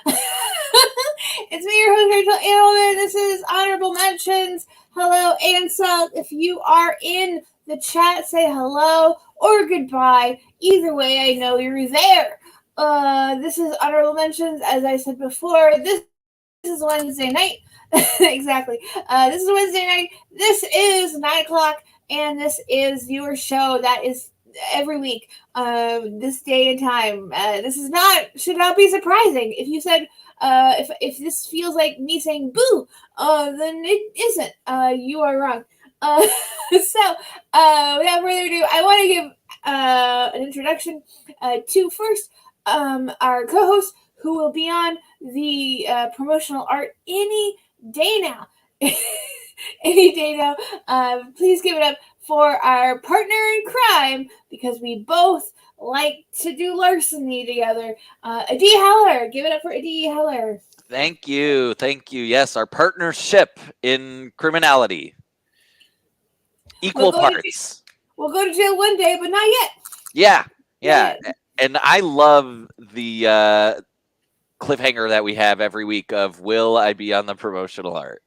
It's me, your host, Rachel Edelman. This is Honorable Mentions. Hello, Ansel. If you are in the chat, say hello or goodbye. Either way, I know you're there. This is Honorable Mentions. As I said before, this is Wednesday night. Exactly. This is Wednesday night. This is 9 o'clock, and this is your show that is every week, this day and time. This is not should not be surprising. If you said if this feels like me saying boo, then it isn't. You are wrong. Without further ado, I want to give an introduction to first our co-host who will be on the promotional art any day now. Any day now. Please give it up for our partner in crime, because we both like to do larceny together. Adi Heller. Give it up for Adi Heller. Thank you. Yes, our partnership in criminality. Equal parts. We'll go to jail one day, but not yet. Yeah. And I love the cliffhanger that we have every week of, will I be on the promotional art?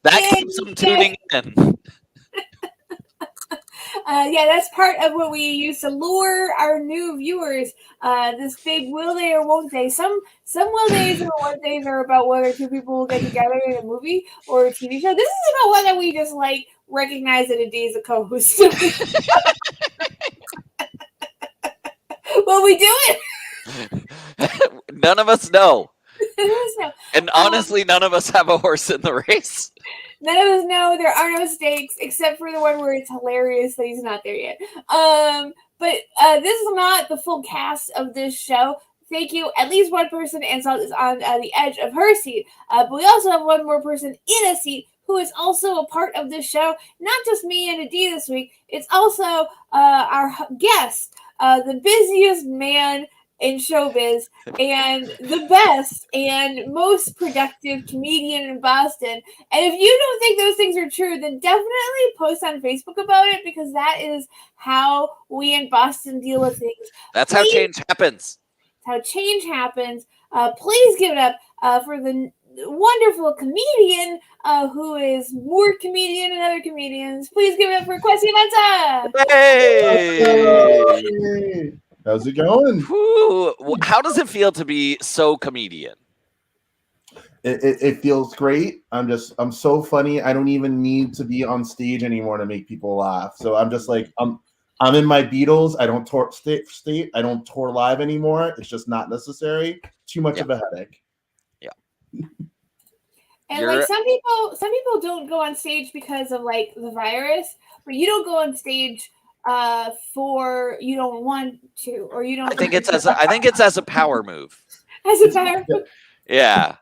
That keeps them tuning in. That's part of what we use to lure our new viewers. This big will they or won't they. Some will days and won't days are about whether two people will get together in a movie or a TV show. This is about whether we just like recognize that a day is a co-host. Will we do it? None of us know. And honestly, none of us have a horse in the race. None of us know. There are no stakes, except for the one where it's hilarious that he's not there yet. But this is not the full cast of this show. Thank you. At least one person, Ansel, is on the edge of her seat. But we also have one more person in a seat who is also a part of this show. Not just me and Adi this week. It's also our guest, the busiest man in showbiz and the best and most productive comedian in Boston. And if you don't think those things are true, then definitely post on Facebook about it, because that is how we in Boston deal with things. That's how change happens. Please give it up for the wonderful comedian who is more comedian than other comedians. Please give it up for Kwesi Mensah. Hey! How's it going? Ooh, how does it feel to be so comedian? It feels great. I'm so funny. I don't even need to be on stage anymore to make people laugh. So I'm just like, I'm in my Beatles. I don't tour state. I don't tour live anymore. It's just not necessary. Too much of a headache. Yeah. And like some people don't go on stage because of like the virus, but you don't go on stage for you don't want to, or you don't. I think it's as a power move. As a power move. Yeah.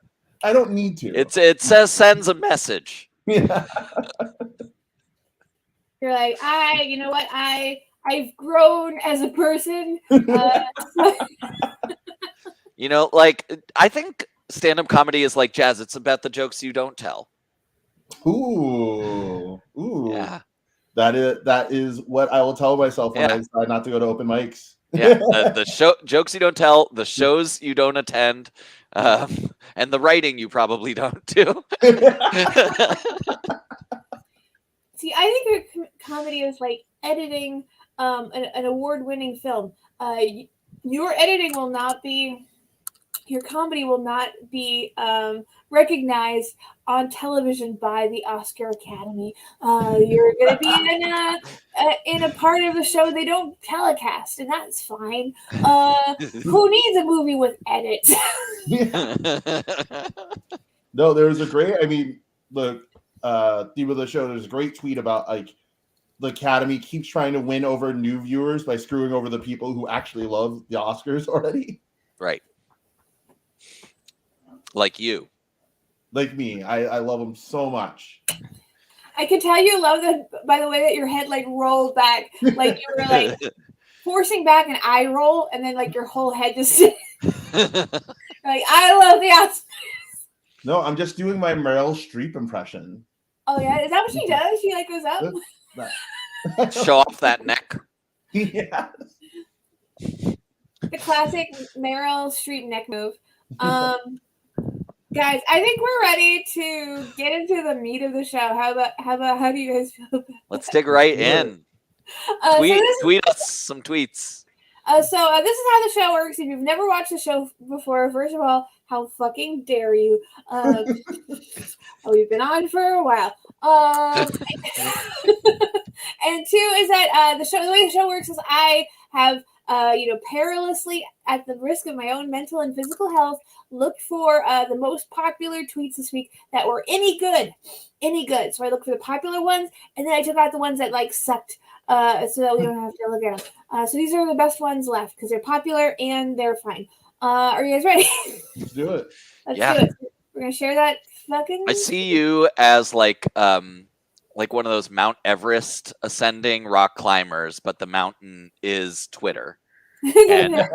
I don't need to. It sends a message. Yeah. You're like, you know what? I've grown as a person. You know, like, I think stand-up comedy is like jazz. It's about the jokes you don't tell. Ooh. Yeah. That is what I will tell myself when I decide not to go to open mics. Yeah, the jokes you don't tell, the shows you don't attend, and the writing you probably don't do. See, I think comedy is like editing an award-winning film. Your editing will not be, your comedy will not be recognized on television by the Oscar Academy. You're going to be in a part of the show they don't telecast, and that's fine. Who needs a movie with edits? No, there's a great. I mean, the theme of the show. There's a great tweet about like the Academy keeps trying to win over new viewers by screwing over the people who actually love the Oscars already. Right. Like you. Like me. I love them so much. I can tell you love that by the way that your head like rolled back. Like you were like forcing back an eye roll, and then like your whole head just like, I love the Oscars. No, I'm just doing my Meryl Streep impression. Oh yeah? Is that what she does? She like goes up? Show off that neck. Yeah. The classic Meryl Streep neck move. Guys, I think we're ready to get into the meat of the show. How do you guys feel about Let's dig right in. Tweet us some tweets. So this is how the show works. If you've never watched the show before, first of all, how fucking dare you? We've been on for a while. And two is that the way the show works is I have perilously, at the risk of my own mental and physical health, looked for the most popular tweets this week that were any good. So I looked for the popular ones, and then I took out the ones that sucked, so that we don't have to look at them. So these are the best ones left because they're popular and they're fine. Are you guys ready? Let's do it. Let's do it. We're gonna share that fucking. I see you as like one of those Mount Everest ascending rock climbers, but the mountain is Twitter. And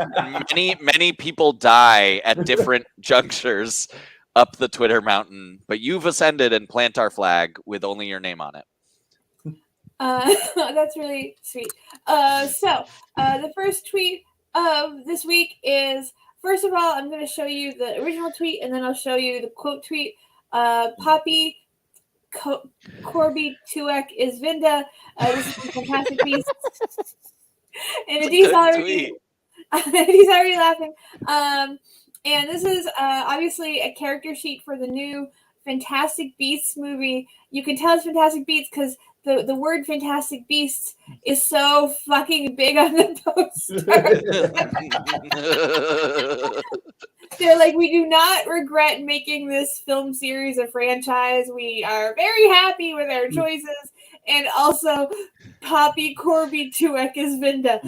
many people die at different junctures up the Twitter mountain, but you've ascended and plant our flag with only your name on it. That's really sweet. So the first tweet of this week is, first of all, I'm going to show you the original tweet, and then I'll show you the quote tweet. Poppy Corby Tuek is Vinda. This is a fantastic piece. And Adie's already laughing. And this is obviously a character sheet for the new Fantastic Beasts movie. You can tell it's Fantastic Beasts because the word Fantastic Beasts is so fucking big on the poster. They're like, we do not regret making this film series a franchise. We are very happy with our choices. And also, Poppy Corby Tuek is Vinda.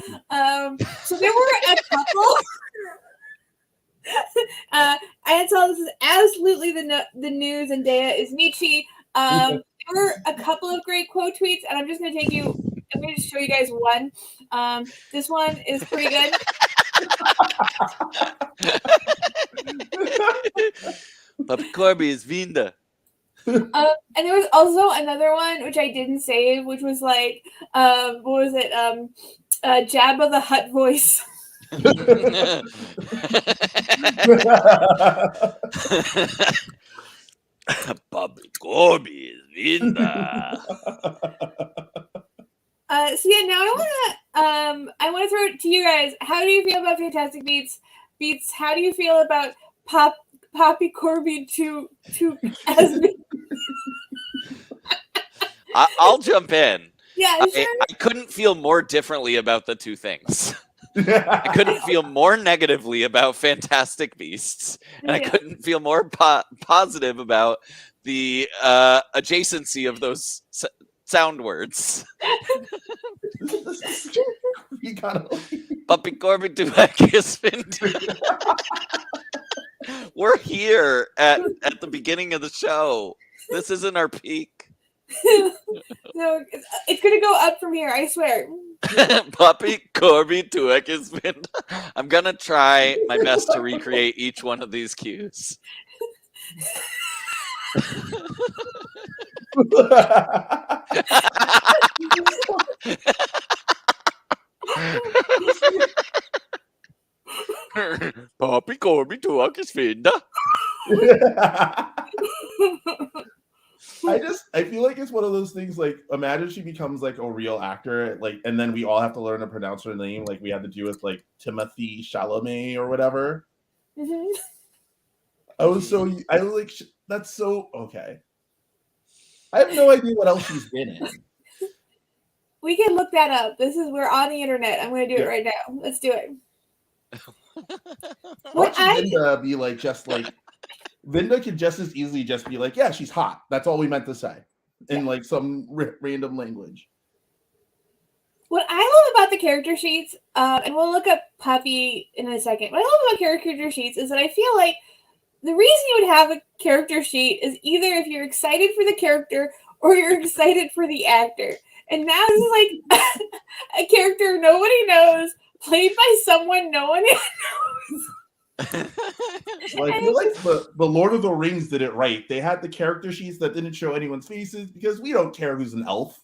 So there were a couple. I saw this is absolutely the news, and Dea is Michi. There were a couple of great quote tweets, and I'm going to show you guys one. This one is pretty good. Poppy Corby is Vinda. And there was also another one which I didn't save, which was like, what was it? Jabba the Hutt voice. Poppy Corby is Vinda. So yeah, now I want to throw it to you guys. How do you feel about Fantastic Beasts? How do you feel about Poppy Corby to as I'll jump in. Yeah, sure. I couldn't feel more differently about the two things. I couldn't feel more negatively about Fantastic Beasts, and I couldn't feel more positive about the adjacency of those sound words. Poppy Corby Tuek is Vinda. We're here at the beginning of the show. This isn't our peak. No, it's gonna go up from here, I swear. Poppy Corby Tuek is Vinda. I'm gonna try my best to recreate each one of these cues. Poppy Corby Tuek is Vinda. I feel like it's one of those things, like, imagine she becomes like a real actor, like, and then we all have to learn to pronounce her name like we had to do with like Timothy Chalamet or whatever. Mm-hmm. That's so okay. I have no idea what else she's been in. We can look that up. We're on the internet. I'm gonna do it right now. Let's do it. Vinda be like, just like Vinda could just as easily just be like, yeah, she's hot. That's all we meant to say in like some random language. What I love about the character sheets, and we'll look up Poppy in a second. What I love about character sheets is that I feel like the reason you would have a character sheet is either if you're excited for the character or you're excited for the actor. And now this is like a character nobody knows, played by someone no one knows. Well, I feel like the Lord of the Rings did it right. They had the character sheets that didn't show anyone's faces because we don't care who's an elf.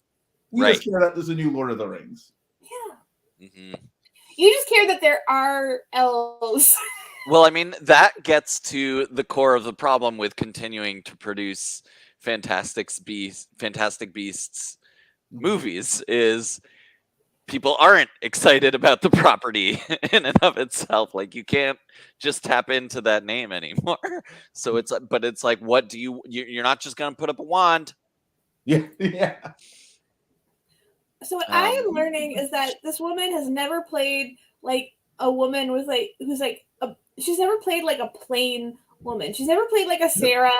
We just care that there's a new Lord of the Rings. Yeah. Mm-hmm. You just care that there are elves. Well, I mean, that gets to the core of the problem with continuing to produce Fantastic Beasts movies is people aren't excited about the property in and of itself. Like, you can't just tap into that name anymore. So but it's like, what do you're not just going to put up a wand. Yeah. So what I am learning is that this woman has never played like a woman with like who's like she's never played like a plain woman. She's never played like a Sarah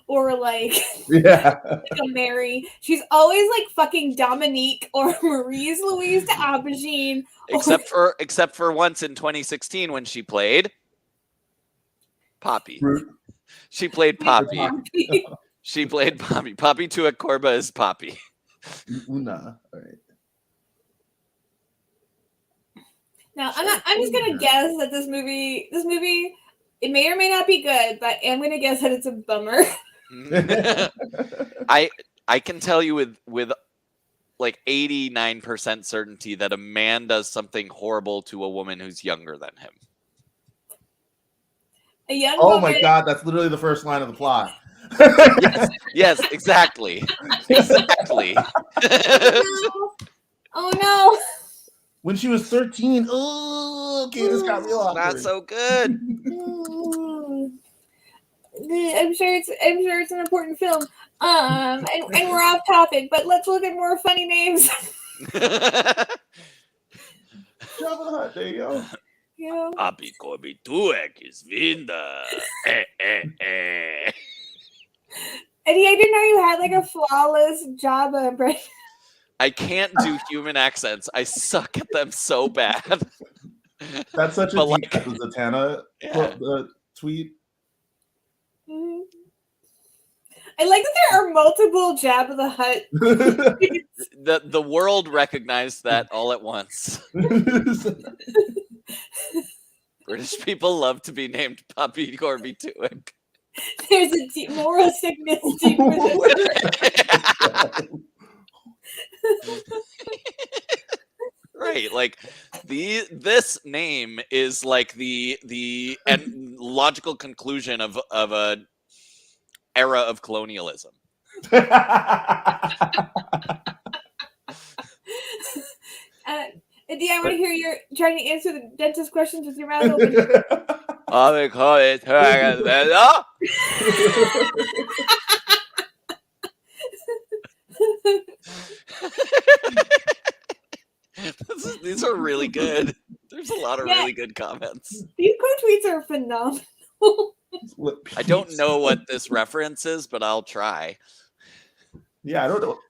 or like a Mary. She's always like fucking Dominique or Maryse Louise de Aubergine. Except for once in 2016 when she played Poppy. She played Poppy. She played Poppy. Poppy Tuakorba is Poppy. Una. All right. Now I'm just gonna guess that this movie, it may or may not be good, but I'm gonna guess that it's a bummer. I can tell you with like 89% certainty that a man does something horrible to a woman who's younger than him. A young woman. my God, that's literally the first line of the plot. Yes, exactly. Exactly. Oh no. When she was 13. Oh, okay, this got real awkward. Not so good. I'm sure it's an important film. And we're off topic, but let's look at more funny names. Jabba the Hutt, there you go. Yeah. Papi Corby Tuek is Vinda. Eddie, I didn't know you had like a flawless Jabba impression. I can't do human accents. I suck at them so bad. That's such a deep Zatanna tweet. Mm-hmm. I like that there are multiple Jabba the Hutt. The world recognized that all at once. British people love to be named Papi Corby Tuek. There's a deep moral sickness deep within. Right, like this name is like the logical conclusion of an era of colonialism. Eddie, I want to hear you trying to answer the dentist questions with your mouth open. These are really good. There's a lot of really good comments. These co-tweets are phenomenal. I don't know what this reference is, but I'll try. Yeah, I don't know.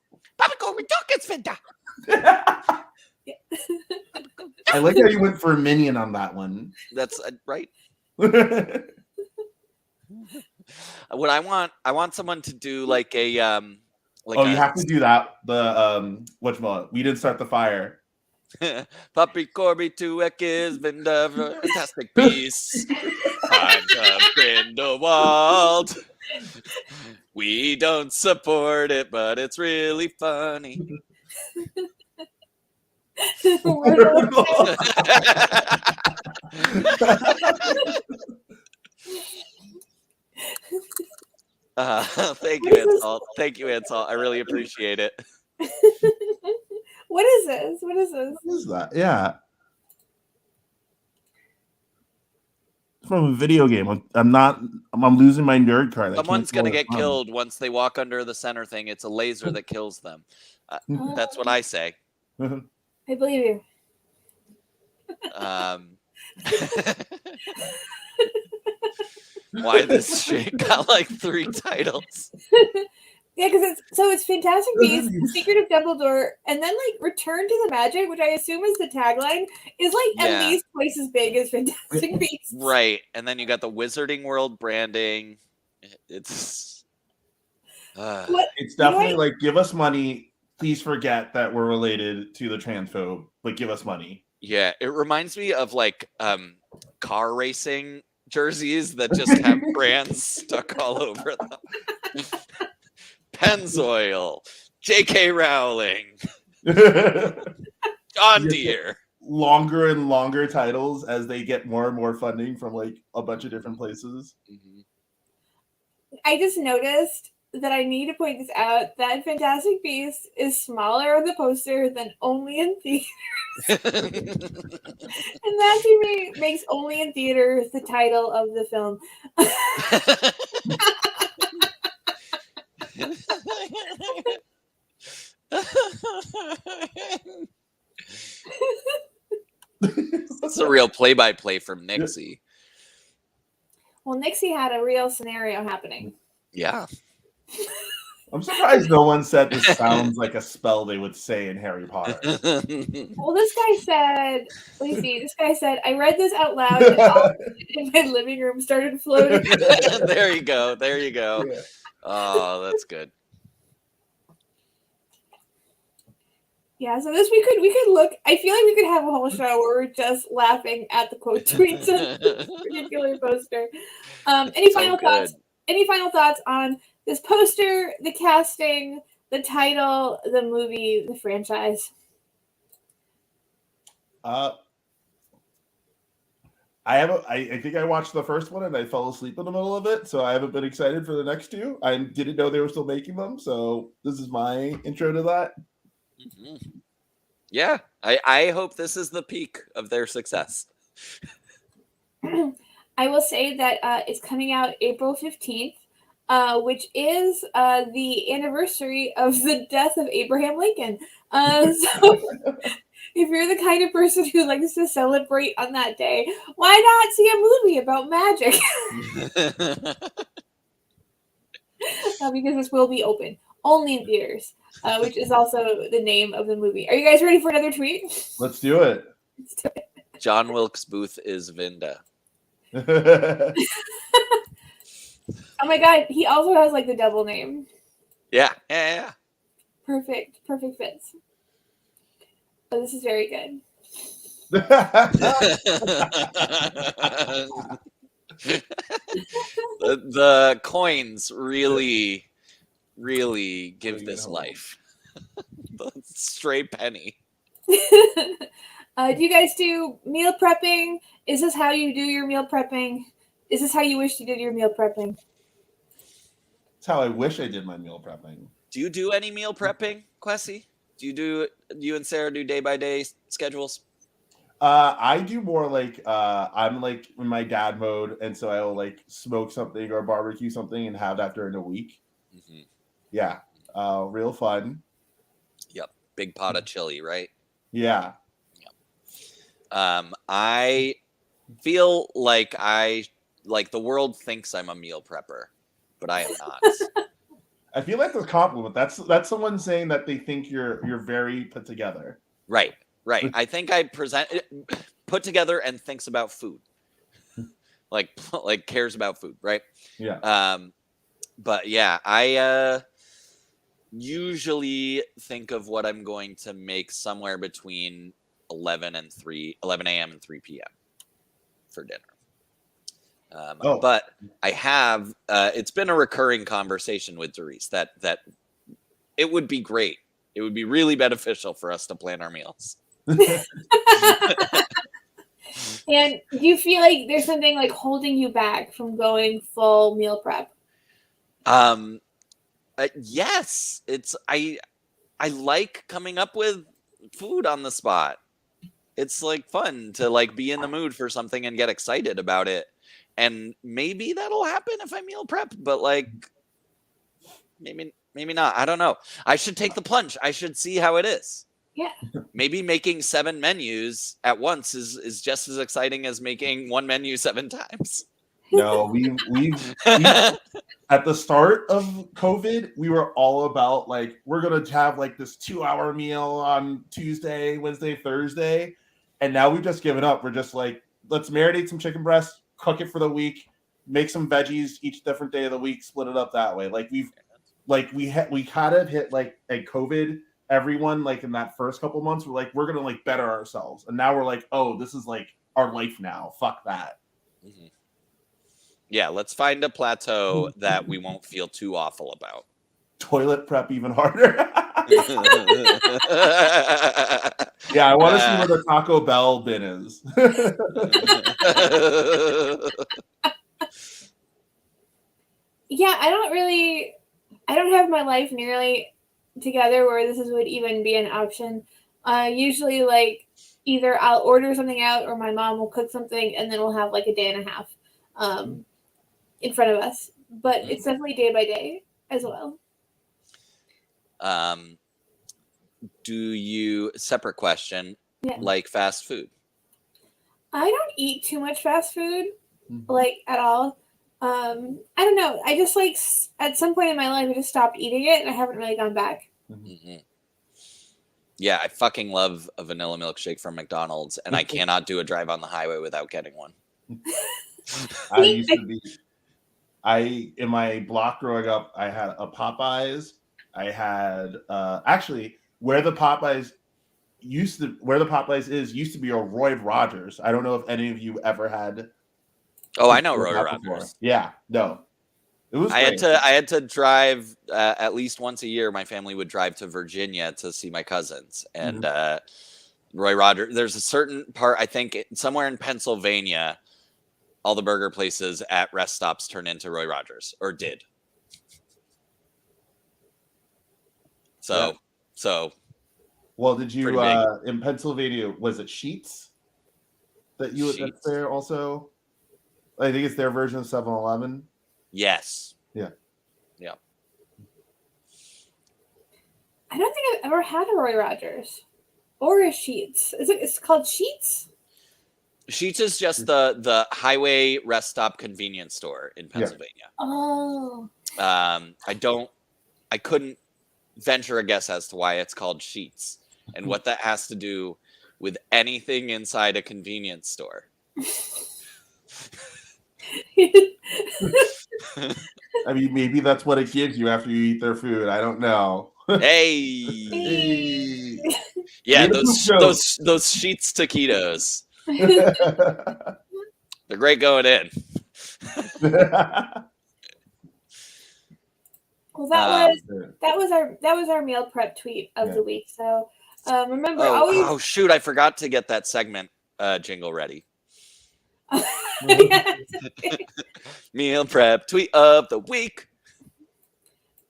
I like how you went for a minion on that one. That's right. What I want someone to do like a you have to do that. The whatchamacallit? We didn't start the fire. Papi Corby Tuek is Vinda Fantastic Beasts. I'm Grindelwald. We don't support it, but it's really funny. Thank you, Ansel. Thank you, Ansel. I really appreciate it. What is this? What is that? Yeah. It's from a video game. I'm losing my nerd card. Someone's going to get killed once they walk under the center thing. It's a laser that kills them. That's what I say. I believe you. Why this shit got like 3 titles? Yeah, because it's Fantastic Beasts, The Secret of Dumbledore, and then like Return to the Magic, which I assume is the tagline, is like at least twice as big as Fantastic Beasts. Right, and then you got the Wizarding World branding. It's definitely like, give us money. Please forget that we're related to the transphobe, but give us money. Yeah, it reminds me of like car racing jerseys that just have brands stuck all over them. Pennzoil, J.K. Rowling, John Deere. longer and longer titles as they get more and more funding from like a bunch of different places. Mhm. I just noticed that I need to point this out, that Fantastic Beasts is smaller on the poster than Only in Theaters. And that to me makes Only in Theaters the title of the film. It's a real play-by-play from Nixie. Well, Nixie had a real scenario happening. Yeah. I'm surprised no one said this sounds like a spell they would say in Harry Potter. Well, this guy said, let me see, this guy said, I read this out loud and all in my living room started floating. There you go. There you go. Yeah. Oh, that's good. Yeah, so this we could look. I feel like we could have a whole show where we're just laughing at the quote tweets of this particular poster. Any So final thoughts? good. Any final thoughts on this poster, the casting, the title, the movie, the franchise? I think I watched the first one and I fell asleep in the middle of it, so I haven't been excited for the next two. I didn't know they were still making them, so this is my intro to that. Mhm. Yeah, I hope this is the peak of their success. I will say that it's coming out April 15th, which is the anniversary of the death of Abraham Lincoln. So if you're the kind of person who likes to celebrate on that day, why not see a movie about magic? Because this will be open only in theaters, which is also the name of the movie. Are you guys ready for another tweet? Let's do it. John Wilkes Booth is Vinda. Oh my god, he also has like the double name. Yeah. Perfect fits. Oh, this is very good. The coins really give this life. The stray penny. Do you guys do meal prepping? Is this how you do your meal prepping? Is this how you wish you did your meal prepping? That's how I wish I did my meal prepping. Do you do any meal prepping, Quessy? Do you and Sarah do day-by-day schedules? I do more like I'm like in my dad mode, and so I will like smoke something or barbecue something and have that during the week. Mm-hmm. Yeah, real fun. Yep, big pot of chili, right? Yeah. Yep. I feel like the world thinks I'm a meal prepper, but I am not. I feel like a compliment. That's someone saying that they think you're very put together. Right. I think I put together and thinks about food, like cares about food, right? Yeah. But yeah, I usually think of what I'm going to make somewhere between 11 a.m. and 3 p.m. for dinner. But I have it's been a recurring conversation with Doris that it would be great. It would be really beneficial for us to plan our meals. And do you feel like there's something like holding you back from going full meal prep? Yes, it's I like coming up with food on the spot. It's like fun to like be in the mood for something and get excited about it. And maybe that'll happen if I meal prep, but like maybe not. I don't know. I should take the plunge. I should see how it is. Yeah. Maybe making 7 menus at once is just as exciting as making one menu 7 times. No, we've at the start of COVID, we were all about like we're gonna have like this 2-hour meal on Tuesday, Wednesday, Thursday, and now we've just given up. We're just like, let's marinate some chicken breast, cook it for the week, make some veggies each different day of the week, split it up that way. Like we kind of hit like a COVID. Everyone like in that first couple months, we're like, we're gonna like better ourselves, and now we're like, oh, this is like our life now. Fuck that. Mm-hmm. Yeah, let's find a plateau that we won't feel too awful about. Toilet prep even harder. Yeah, I want to see where the Taco Bell bin is. Yeah, I don't have my life nearly together where would even be an option. Usually, like, either I'll order something out or my mom will cook something and then we'll have like a day and a half in front of us. But it's definitely day by day as well. Do you, separate question, like fast food? I don't eat too much fast food, like, at all. I don't know. I just, like, at some point in my life, I just stopped eating it, and I haven't really gone back. Mm-hmm. Yeah, I fucking love a vanilla milkshake from McDonald's, and I cannot do a drive on the highway without getting one. I used to be. In my block growing up, I had a Popeyes. I had actually where the Popeyes used to be a Roy Rogers. I don't know if any of you ever had. Oh, I know Roy Rogers. Before. Yeah, no, it was. I had to drive at least once a year. My family would drive to Virginia to see my cousins, and Roy Rogers. There's a certain part, I think, somewhere in Pennsylvania, all the burger places at rest stops turn into Roy Rogers, or did. So. Well, did you in Pennsylvania? Was it Sheetz that's there also? I think it's their version of 7-Eleven. Yes. Yeah. I don't think I've ever had a Roy Rogers or a Sheetz. It's called Sheetz? Sheetz is just the highway rest stop convenience store in Pennsylvania. Yeah. Oh. I couldn't venture a guess as to why it's called Sheetz and what that has to do with anything inside a convenience store. I mean, maybe that's what it gives you after you eat their food. I don't know. Hey. Yeah, those Sheetz taquitos. They're great going in. Well, that was our meal prep tweet of the week. So remember, always. Oh shoot! I forgot to get that segment jingle ready. Meal prep tweet of the week.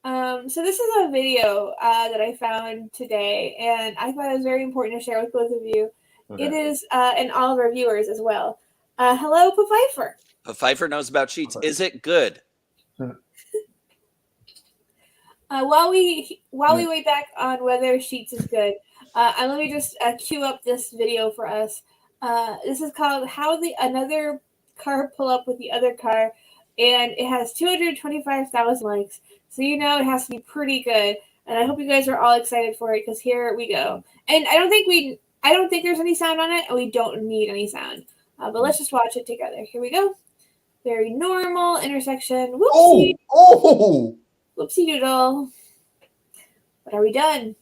So this is a video that I found today, and I thought it was very important to share with both of you. Okay. It is, and all of our viewers as well. Hello, Pfeiffer. Pfeiffer knows about Sheetz. Is it good? While we wait back on whether Sheetz is good, let me just cue up this video for us. This is called "How Another Car Pull Up with the Other Car," and it has 225,000 likes. So you know it has to be pretty good. And I hope you guys are all excited for it because here we go. And I don't think there's any sound on it, and we don't need any sound. But let's just watch it together. Here we go. Very normal intersection. Whoopsie. Oh. Whoopsie doodle. But are we done?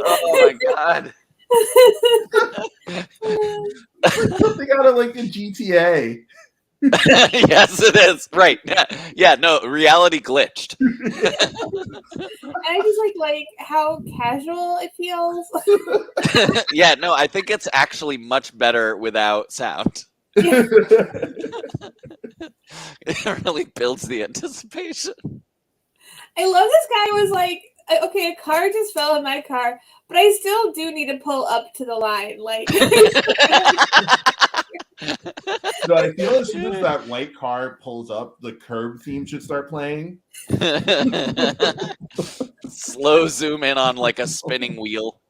Oh my god. Something out of like the GTA. Yes, it is. Right. Yeah, no, reality glitched. I just like how casual it feels. Yeah, no, I think it's actually much better without sound. It really builds the anticipation. I love this guy was like, okay, a car just fell in my car, but I still do need to pull up to the line. Like, so I feel as soon as that white car pulls up, the curb theme should start playing. Slow zoom in on like a spinning wheel.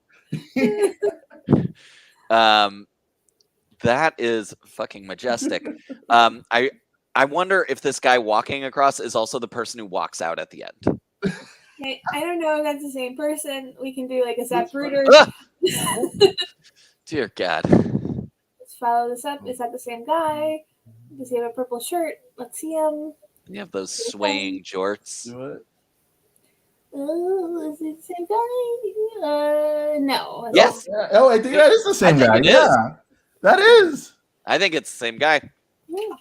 That is fucking majestic. I wonder if this guy walking across is also the person who walks out at the end. Okay, I don't know if that's the same person. We can do like a Zapruder. Dear God. Let's follow this up. Is that the same guy? Does he have a purple shirt? Let's see him. You have those swaying jorts. Do it. Oh, is it the same guy? No. Yes. Oh, I think that is the same guy. Yeah, that is. I think it's the same guy. Yeah.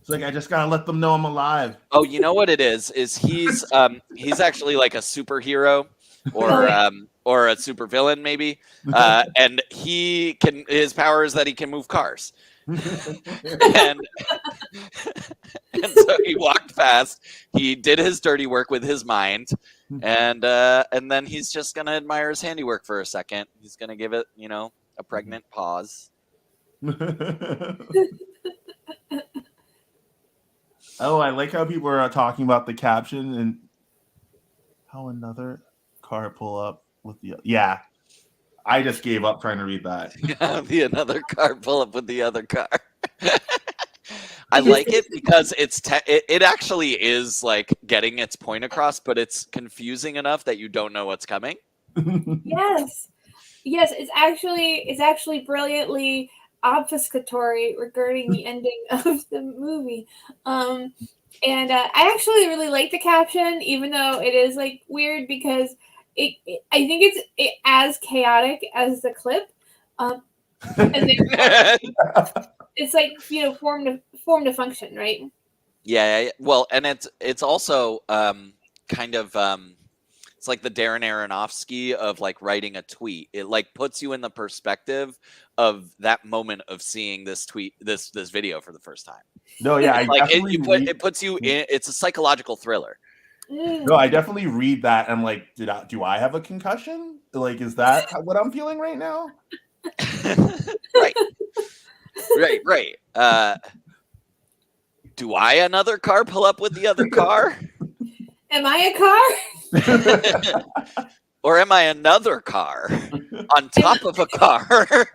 It's like I just gotta let them know I'm alive. Oh, you know what it is? Is he's actually like a superhero or a supervillain maybe, and his power is that he can move cars, and and so he walked past. He did his dirty work with his mind, and then he's just gonna admire his handiwork for a second. He's gonna give it, a pregnant pause. Oh, I like how people are talking about the caption and how another car pull up with the I just gave up trying to read that. Another car pull up with the other car. I like it because it actually is like getting its point across, but it's confusing enough that you don't know what's coming. Yes, it's actually brilliantly obfuscatory regarding the ending of the movie. And I actually really like the caption, even though it is like weird because I think it's as chaotic as the clip. And it's like form to function, right? Yeah. Well, and it's also kind of it's like the Darren Aronofsky of like writing a tweet. It like puts you in the perspective of that moment of seeing this video for the first time. No, yeah, it puts you in. It's a psychological thriller. No, I definitely read that. And I'm like, do I have a concussion? Like, is that what I'm feeling right now? Right. Do I another car pull up with the other car? Am I a car? Or am I another car on top of a car?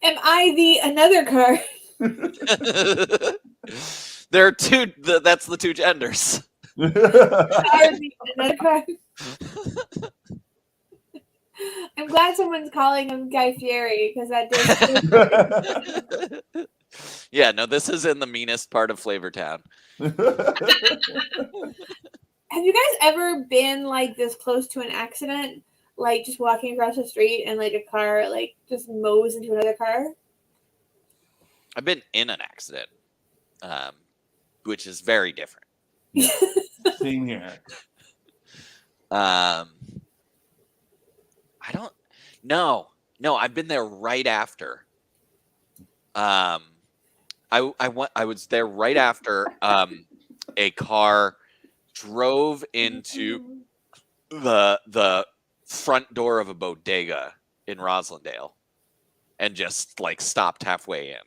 Am I the another car? There are two. That's the two genders. Another car. I'm glad someone's calling him Guy Fieri because that did. Yeah, no, this is in the meanest part of Flavortown. Have you guys ever been like this close to an accident? Like just walking across the street and like a car like just mows into another car? I've been in an accident, which is very different. Yeah. Same here. I don't. No, I've been there right after. I was there right after a car drove into the front door of a bodega in Roslindale and just like stopped halfway in.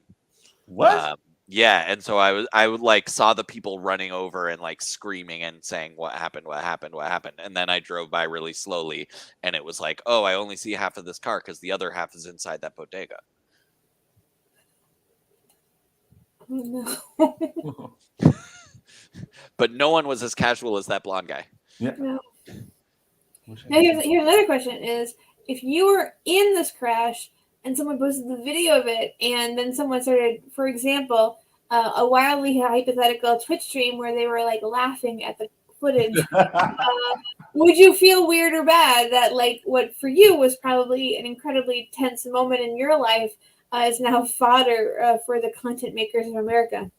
What? Yeah, and so I would like saw the people running over and like screaming and saying what happened, and then I drove by really slowly and it was like, oh, I only see half of this car because the other half is inside that bodega. Oh, no. But no one was as casual as that blonde guy. Yeah. No. Now here's another question: is if you were in this crash and someone posted the video of it, and then someone started, for example, a wildly hypothetical Twitch stream where they were like laughing at the footage, would you feel weird or bad that like what for you was probably an incredibly tense moment in your life is now fodder for the content makers of America?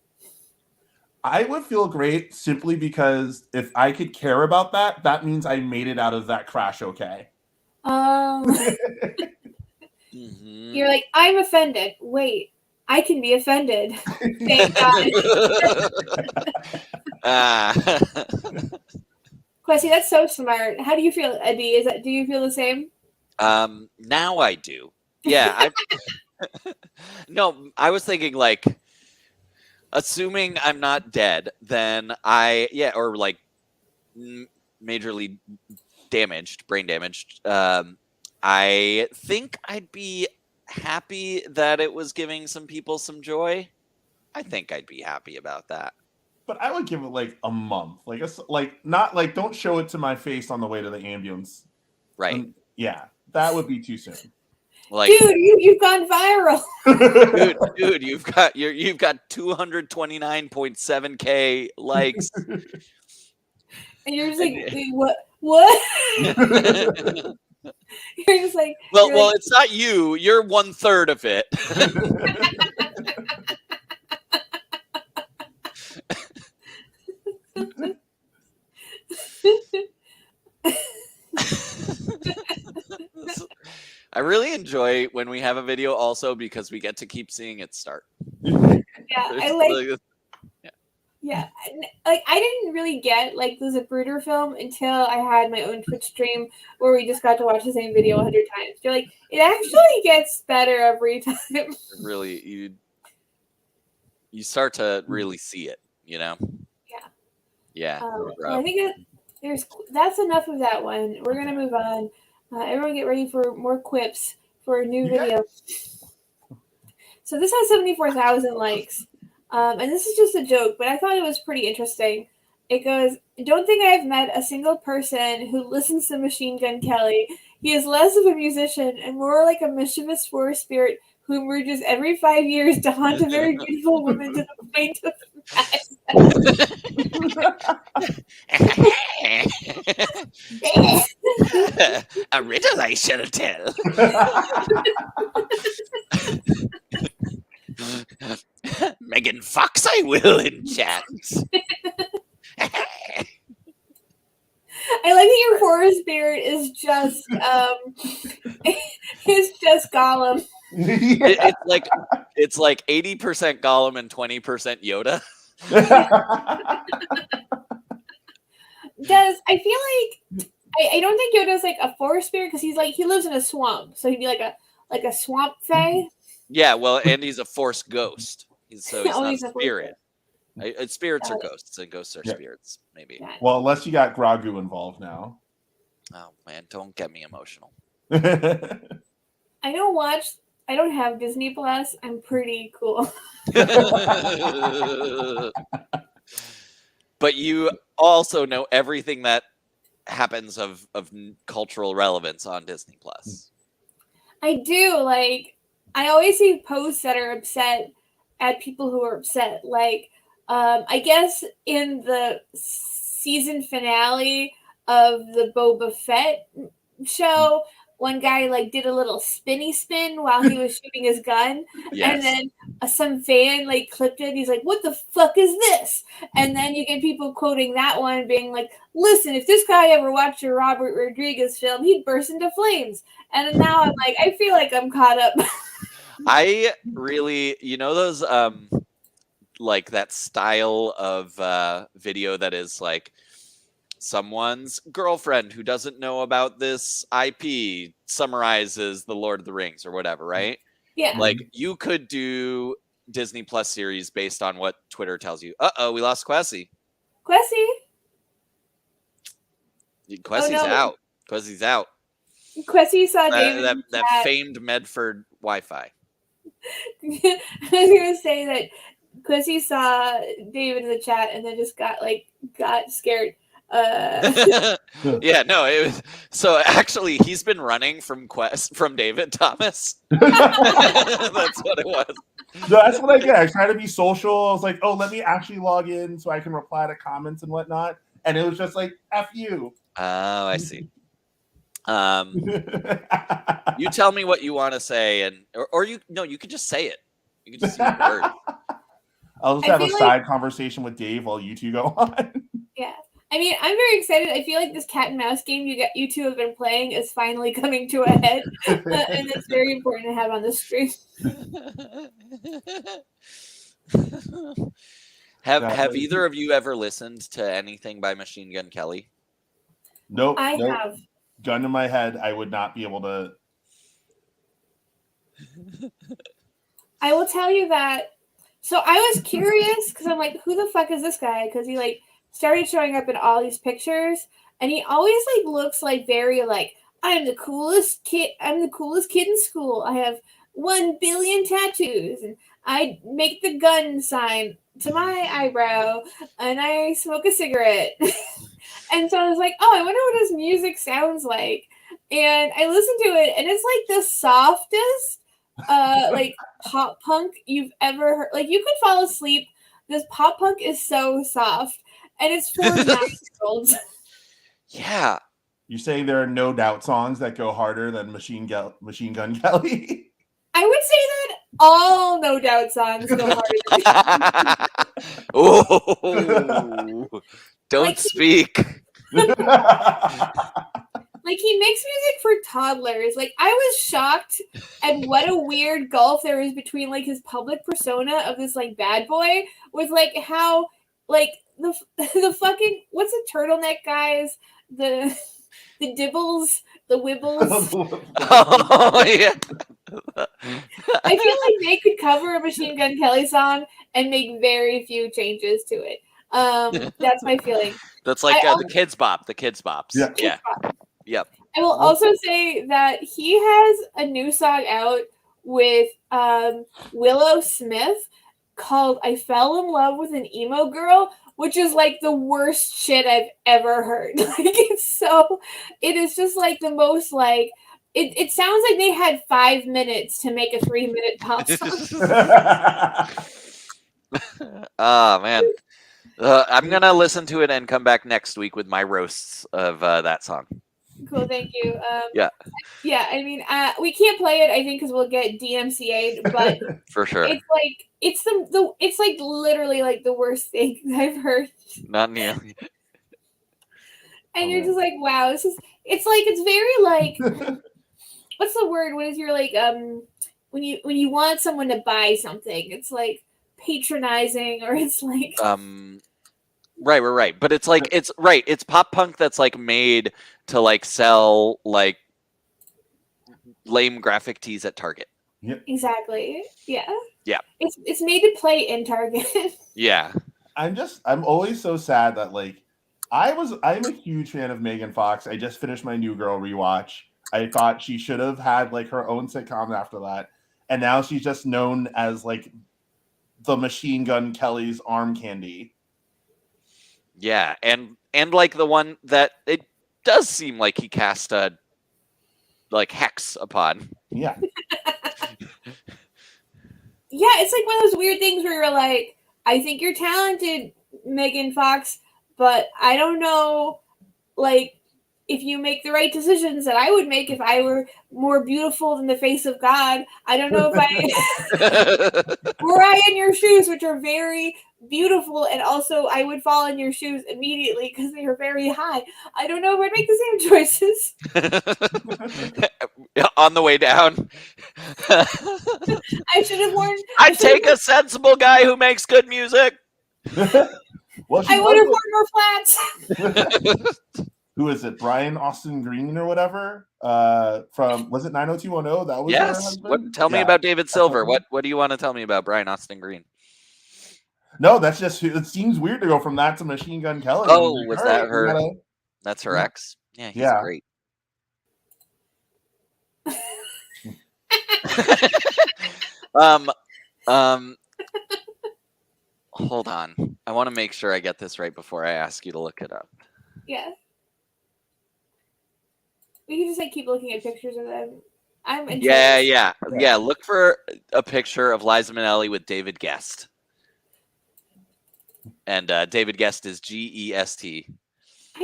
I would feel great simply because if I could care about that, that means I made it out of that crash okay. Mm-hmm. You're like, I'm offended. Wait, I can be offended. Thank God. Quessy, that's so smart. How do you feel, Eddie? Do you feel the same? Now I do. Yeah. No, I was thinking like, assuming I'm not dead, then or like majorly damaged, brain damaged. I think I'd be happy that it was giving some people some joy. I think I'd be happy about that. But I would give it like a month, not like don't show it to my face on the way to the ambulance. Right. Yeah, that would be too soon. Like, dude, you've gone viral. dude, you've got 229.7K likes. And you're just like, what? You're just like, well, it's not you. You're 1/3 of it. I really enjoy when we have a video also because we get to keep seeing it start. Yeah, I like. Really, Yeah, like I didn't really get like the Zapruder film until I had my own Twitch stream where we just got to watch the same video 100 times. You're like, it actually gets better every time. really, you start to really see it, you know? Yeah. Yeah. Well, I think that's enough of that one. We're gonna move on. Everyone, get ready for more quips for a new video. So this has 74,000 likes. And this is just a joke, but I thought it was pretty interesting. It goes, don't think I've met a single person who listens to Machine Gun Kelly. He is less of a musician and more like a mischievous forest spirit who emerges every 5 years to haunt a very beautiful woman to the point of a riddle I shall tell. Megan Fox I will enchant. I like that your forest spirit is just it's just Gollum. It's like 80% Gollum and 20% Yoda. I feel like I don't think Yoda's like a forest spirit because he lives in a swamp, so he'd be like a swamp fae. Yeah, well, and he's a force ghost. He's not he's a spirit. Spirits are ghosts, and ghosts are spirits, maybe. Yeah. Well, unless you got Grogu involved now. Oh man, don't get me emotional. I don't have Disney Plus. I'm pretty cool. But you also know everything that happens of cultural relevance on Disney Plus. I do. Like, I always see posts that are upset at people who are upset. Like, I guess in the season finale of the Boba Fett show, one guy like did a little spinny spin while he was shooting his gun, Yes. and then some fan like clipped it. He's like, "What the fuck is this?" And then you get people quoting that one, being like, "Listen, if this guy ever watched a Robert Rodriguez film, he'd burst into flames." And now I'm like, I feel like I'm caught up. I really, those like that style of video that is like someone's girlfriend who doesn't know about this IP summarizes the Lord of the Rings or whatever, right? Yeah. Like you could do Disney Plus series based on what Twitter tells you. We lost Quessy. Quessy's out. Quessy's out. Quessy saw David. That famed Medford Wi-Fi. I was gonna say that Quessy saw David in the chat and then just got scared. Yeah, no, it was so actually he's been running from David Thomas. That's what it was. No, that's what I get. I try to be social. I was like, oh, let me actually log in so I can reply to comments and whatnot. And it was just like, F you. Oh, I see. You tell me what you want to say, or you could just say it. You could just say the word. I'll just have a side conversation with Dave while you two go on. Yeah. I mean, I'm very excited. I feel like this cat and mouse game you two have been playing is finally coming to a head, and it's very important to have on the stream. Have either of you ever listened to anything by Machine Gun Kelly? Nope. I have. Gun to my head, I would not be able to. I will tell you that. So I was curious because I'm like, who the fuck is this guy? Because he started showing up in all these pictures, and he always looks very I'm the coolest kid. I'm the coolest kid in school. I have 1 billion tattoos, and I make the gun sign to my eyebrow, and I smoke a cigarette. And so I was like, oh, I wonder what his music sounds like. And I listened to it, and it's the softest pop punk you've ever heard. You could fall asleep. This pop punk is so soft, and it's for 9-year-olds. Yeah. You're saying there are no doubt songs that go harder than Machine Gun Kelly? I would say that all No Doubt songs go harder. Oh, don't speak. Like, he makes music for toddlers. Like, I was shocked at what a weird gulf there is between, like, his public persona of this, like, bad boy with, like, how, like, the fucking, what's the turtleneck guys? The dibbles, the wibbles. Oh yeah. I feel like they could cover a Machine Gun Kelly song and make very few changes to it. That's my feeling. That's like the Kids Bop, the Kids Bops. Yeah. Yep. I will also say that he has a new song out with Willow Smith called I Fell in Love with an Emo Girl, which is like the worst shit I've ever heard. Like, it is just like the most like, it sounds like they had 5 minutes to make a 3-minute pop song. Oh, man. I'm going to listen to it and come back next week with my roasts of that song. Cool, thank you. Yeah. Yeah, I mean, we can't play it, I think, because we'll get DMCA'd, but for sure. It's like, it's like literally like the worst thing I've heard. Not nearly. And you're just like, wow, it's like, it's very like, what's the word? What is your like, when you want someone to buy something, it's like patronizing, or it's like, right. But it's like, it's pop punk that's like made to like sell like lame graphic tees at Target. Yep. Exactly. Yeah. Yeah. It's made to play in Target. Yeah. I'm always so sad that like I'm a huge fan of Megan Fox. I just finished my New Girl rewatch. I thought she should have had like her own sitcom after that. And now she's just known as like the Machine Gun Kelly's arm candy. Yeah, and like the one that it does seem like he cast a like hex upon. Yeah. Yeah, it's like one of those weird things where you're like, I think you're talented, Megan Fox, but I don't know, like, if you make the right decisions that I would make if I were more beautiful than the face of God. I don't know if were I in your shoes, which are very beautiful, and also I would fall in your shoes immediately because they are very high. I don't know if I'd make the same choices. On the way down. I should have worn... I'd take a sensible guy who makes good music. Well, I would have worn more flats. Who is it? Brian Austin Green or whatever? From, was it 90210? That was her husband? Tell me about David Silver. What do you want to tell me about Brian Austin Green? No, that's just, it seems weird to go from that to Machine Gun Kelly. Oh, was that her? That's her ex. Yeah, he's great. Hold on. I want to make sure I get this right before I ask you to look it up. Yeah. We can just like keep looking at pictures of them. I'm interested. Yeah. Look for a picture of Liza Minnelli with David Guest. And David Guest is Gest. I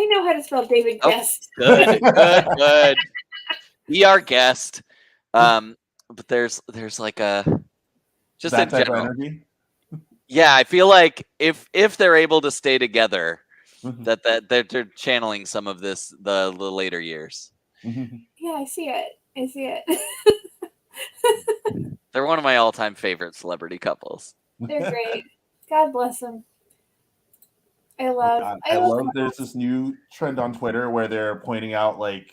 know how to spell David Guest. Good. Be our guest. But there's like a just that in type general. of energy. Yeah, I feel like if they're able to stay together, that they're channeling some of this the later years. Yeah, I see it. They're one of my all-time favorite celebrity couples. They're great. God bless them. I love there's this new trend on Twitter where they're pointing out like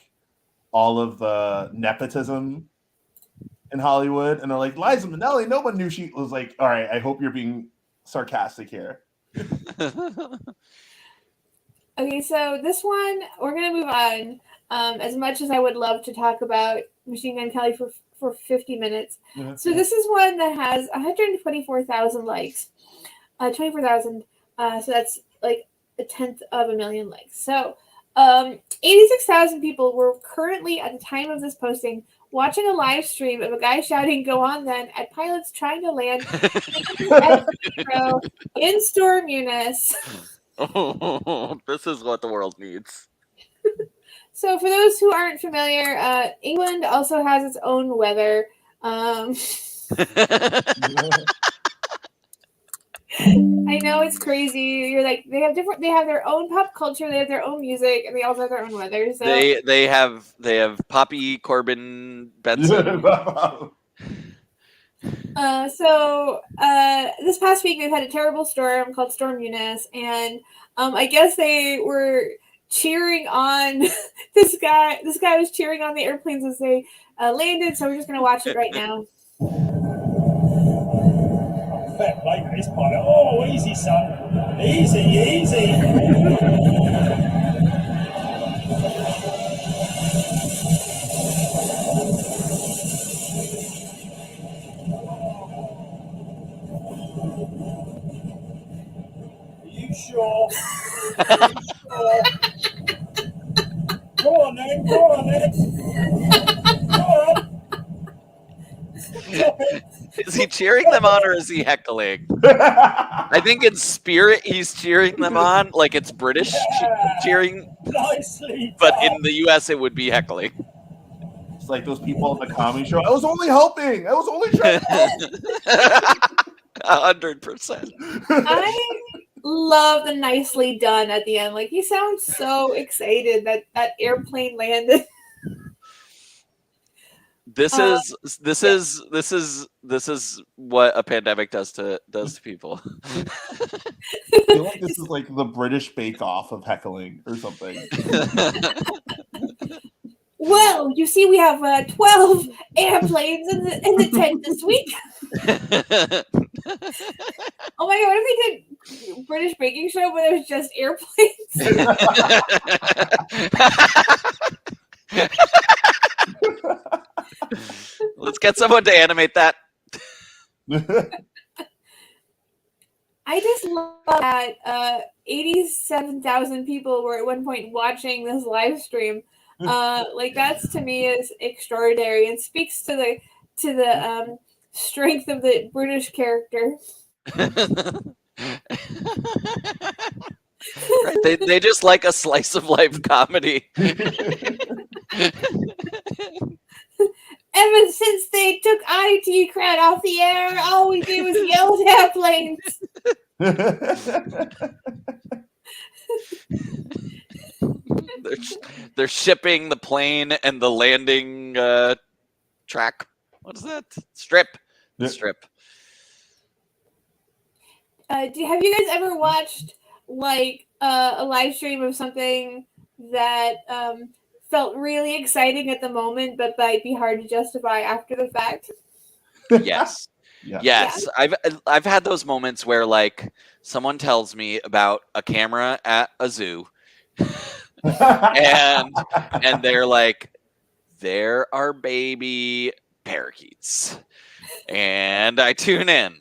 all of the nepotism in Hollywood, and they're like, Liza Minnelli, no one knew she was like, all right, I hope you're being sarcastic here. Okay, so this one, we're going to move on. As much as I would love to talk about Machine Gun Kelly for 50 minutes. Mm-hmm. So this is one that has 124,000 likes. 24,000. So that's like 1/10 of a million likes. So 86,000 people were currently, at the time of this posting, watching a live stream of a guy shouting, "Go on then," at pilots trying to land in Storm Eunice. Oh, this is what the world needs. So for those who aren't familiar, England also has its own weather. I know it's crazy. You're like they have their own pop culture, they have their own music, and they also have their own weather. So They have Poppy Corbin Benson. This past week they've had a terrible storm called Storm Eunice, and I guess they were cheering on this guy. This guy was cheering on the airplanes as they landed. So we're just gonna watch it right now. Fair play for this pilot. Oh, easy, son. Easy, easy. Are you sure? Go on then, go on then. Go on. Is he cheering them on or is he heckling? I think in spirit he's cheering them on, like it's British cheering. Nicely but done. in the US it would be heckling. It's like those people on the comedy show. I was only helping. I was only trying to help. 100%. I love the nicely done at the end. Like he sounds so excited that airplane landed. This is what a pandemic does to people. I feel like this is like the British Bake Off of heckling or something. Well, you see, we have 12 airplanes in the tent this week. Oh my god, what if they did British baking show, but it was just airplanes? Let's get someone to animate that. I just love that 87,000 people were at one point watching this live stream. Like that's to me is extraordinary and speaks to the strength of the British character. Right, they just like a slice of life comedy. Ever since they took IT cred off the air, all we do is yell at airplanes. They're shipping the plane and the landing track. What is that? Strip. The strip. Have you guys ever watched like a live stream of something that felt really exciting at the moment, but might be hard to justify after the fact? Yes. Yeah. Yes. I've had those moments where like someone tells me about a camera at a zoo and they're like, there are baby parakeets. And I tune in.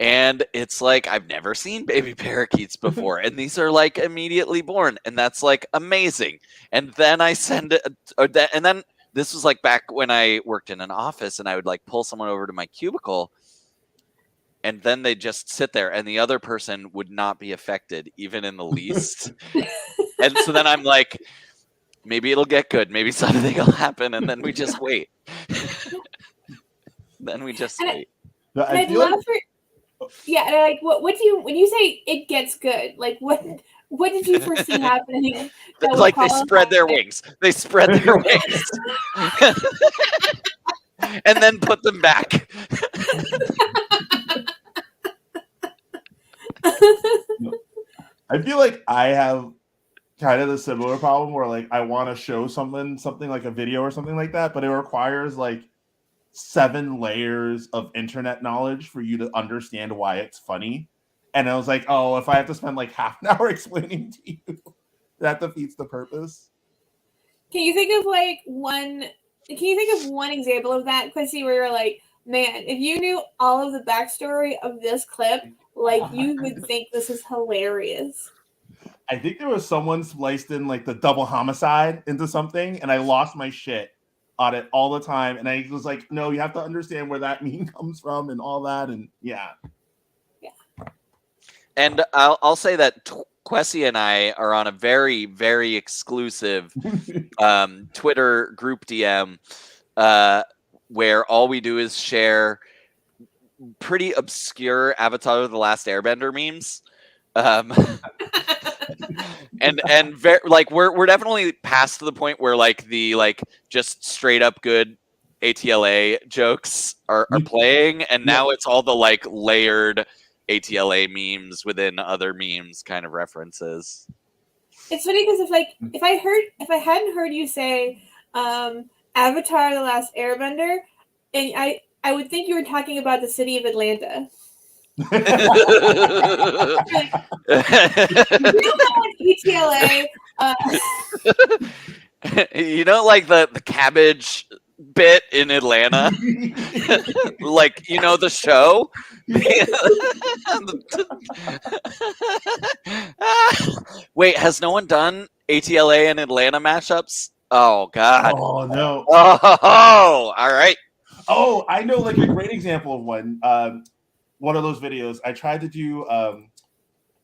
And it's like, I've never seen baby parakeets before. And these are like immediately born. And that's like amazing. And then I send it. And then this was like back when I worked in an office and I would like pull someone over to my cubicle. And then they just sit there and the other person would not be affected even in the least. And so then I'm like, maybe it'll get good. Maybe something will happen. And then we just wait. Then we just wait. No, I'd love for... Yeah, like what do you when you say it gets good? Like what did you foresee happening? Like they spread their wings. They spread their wings. And then put them back. I feel like I have kind of the similar problem where like I want to show something like a video or something like that, but it requires like 7 layers of internet knowledge for you to understand why it's funny. And I was like, oh, if I have to spend like half an hour explaining to you, that defeats the purpose. Can you think of one example of that, Quincy, where you're like, man, if you knew all of the backstory of this clip, like you would think this is hilarious? I think there was someone spliced in like the double homicide into something, and I lost my shit on it all the time. And I was like, no, you have to understand where that meme comes from and all that. And yeah. And I'll say that Quessy and I are on a very, very exclusive Twitter group DM where all we do is share pretty obscure Avatar: The Last Airbender memes. And very, like we're definitely past the point where like the like just straight up good ATLA jokes are playing, and now it's all the like layered ATLA memes within other memes kind of references. It's funny because if I hadn't heard you say Avatar: The Last Airbender, and I would think you were talking about the city of Atlanta. Like, you know how in ETLA, You know, like the cabbage bit in Atlanta, like you know the show. Wait, has no one done ATLA and Atlanta mashups? Oh God. Oh no. Oh, all right. Oh, I know like a great example of one of those videos. I tried to do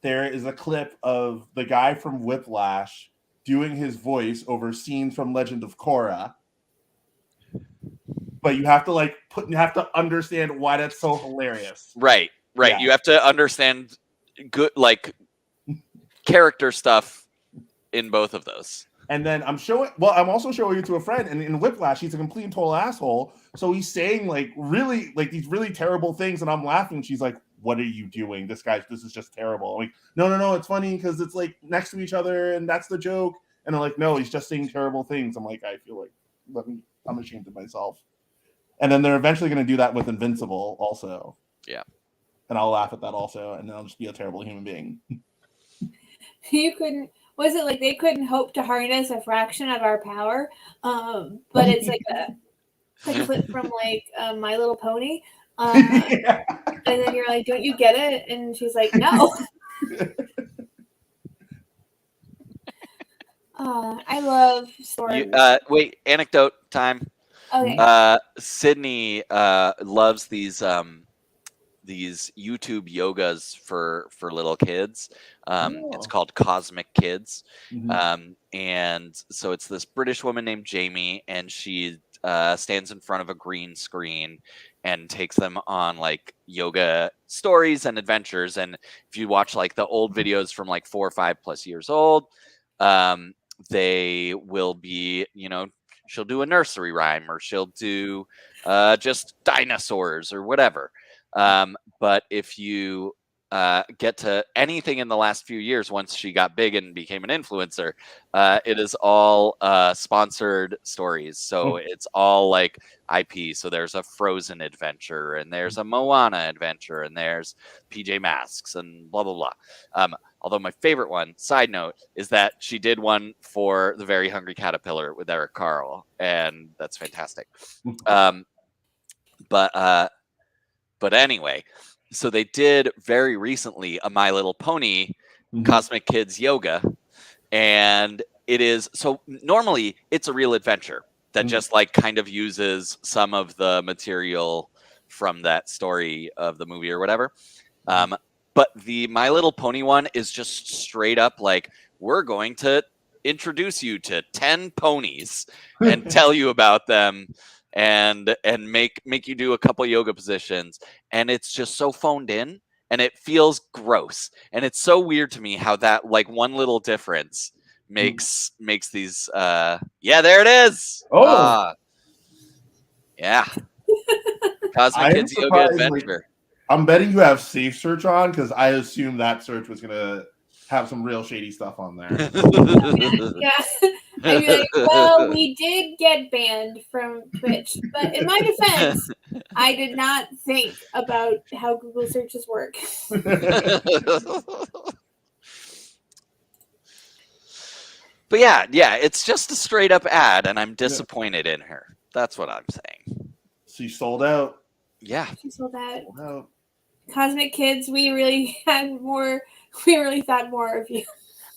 there is a clip of the guy from Whiplash doing his voice over scenes from Legend of Korra. But you have to understand why that's so hilarious. Right. Yeah. You have to understand good like character stuff in both of those. And then I'm also showing it to a friend, and in Whiplash, he's a complete and total asshole. So he's saying like really like these really terrible things, and I'm laughing. She's like, "What are you doing? This is just terrible." I'm like, no, it's funny because it's like next to each other, and that's the joke. And I'm like, no, he's just saying terrible things. I'm like, I feel like I'm ashamed of myself. And then they're eventually going to do that with Invincible also. Yeah. And I'll laugh at that also, and then I'll just be a terrible human being. you couldn't. Was it like they couldn't hope to harness a fraction of our power? But it's like a clip from like My Little Pony. Yeah. And then you're like, don't you get it? And she's like, no. I love stories. Wait, anecdote time. Okay. Sydney loves these YouTube yogas for little kids. It's called Cosmic Kids. Mhm. And so it's this British woman named Jamie, and she stands in front of a green screen and takes them on like yoga stories and adventures. And if you watch like the old videos from like 4 or 5+ years old, they will be, you know, she'll do a nursery rhyme, or she'll do just dinosaurs or whatever. But if you get to anything in the last few years, once she got big and became an influencer, it is all sponsored stories. So it's all like IP. So there's a Frozen adventure, and there's a Moana adventure, and there's PJ Masks, and blah, blah, blah. Although my favorite one, side note, is that she did one for The Very Hungry Caterpillar with Eric Carle, and that's fantastic. But anyway, so they did very recently a My Little Pony Cosmic Kids yoga, and it is so normally it's a real adventure that just like kind of uses some of the material from that story of the movie or whatever. But the My Little Pony one is just straight up like, we're going to introduce you to 10 ponies and tell you about them and make you do a couple yoga positions. And it's just so phoned in, and it feels gross. And it's so weird to me how that like one little difference makes these yeah, there it is. Yeah. Cosmic Kids Yoga Adventure. I'm betting you have safe search on, because I assume that search was gonna have some real shady stuff on there. Yeah. I'd be like, well, we did get banned from Twitch, but in my defense, I did not think about how Google searches work. But yeah, it's just a straight up ad, and I'm disappointed in her. That's what I'm saying. She sold out. Yeah. She sold out. Wow. Cosmic Kids, we really thought more of you.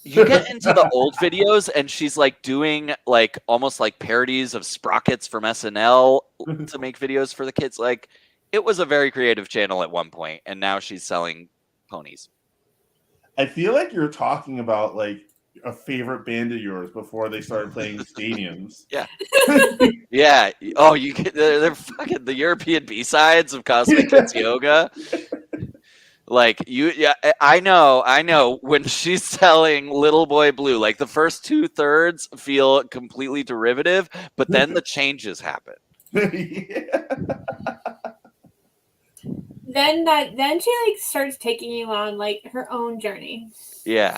You get into the old videos, and she's like doing like almost like parodies of Sprockets from SNL to make videos for the kids. Like, it was a very creative channel at one point, and now she's selling ponies. I feel like you're talking about like a favorite band of yours before they started playing stadiums. Yeah. Yeah. Oh, you get they're fucking the European B-sides of Cosmic Kids Yoga. Like yeah, I know. When she's telling Little Boy Blue, like the first 2/3 feel completely derivative, but then the changes happen. Yeah. Then she like starts taking you on like her own journey. Yeah.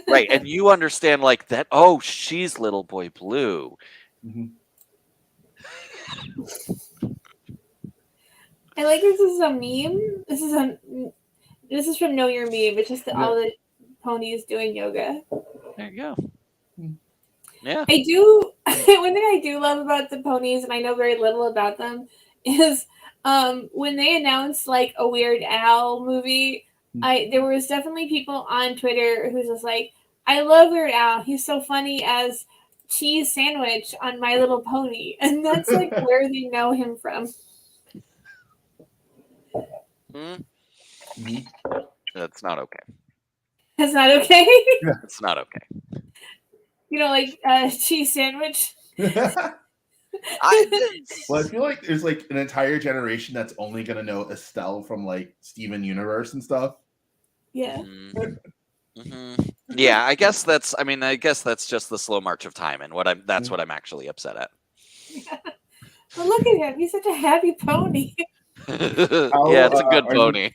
Right, and you understand like that. Oh, she's Little Boy Blue. Mhm. I like this is a meme. This is from Know Your Meme. It's just all the ponies doing yoga. There you go. Yeah. I do. One thing I do love about the ponies, and I know very little about them, is when they announced like a Weird Al movie. There was definitely people on Twitter who's just like, I love Weird Al. He's so funny as Cheese Sandwich on My Little Pony, and that's like where they know him from. Mm-hmm. That's not okay. That's not okay. It's not okay. You know, like Cheese Sandwich. Well, I feel like there's like an entire generation that's only gonna know Estelle from like Steven Universe and stuff. Yeah. Mm-hmm. Yeah, I guess that's just the slow march of time, and what I'm actually upset at. But look at him; he's such a happy pony. Yeah, it's a good pony.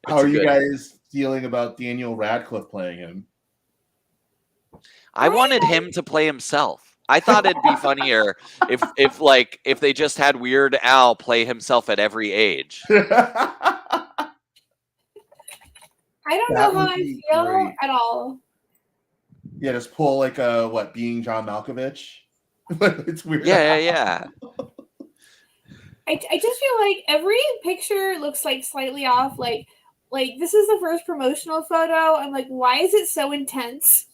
How are you guys feeling about Daniel Radcliffe playing him? I wanted him to play himself. I thought it'd be funnier if they just had Weird Al play himself at every age. I don't know how I feel at all. Yeah, just pull like being John Malkovich. It's weird. Yeah. I just feel like every picture looks like slightly off. Like this is the first promotional photo. I'm like, why is it so intense?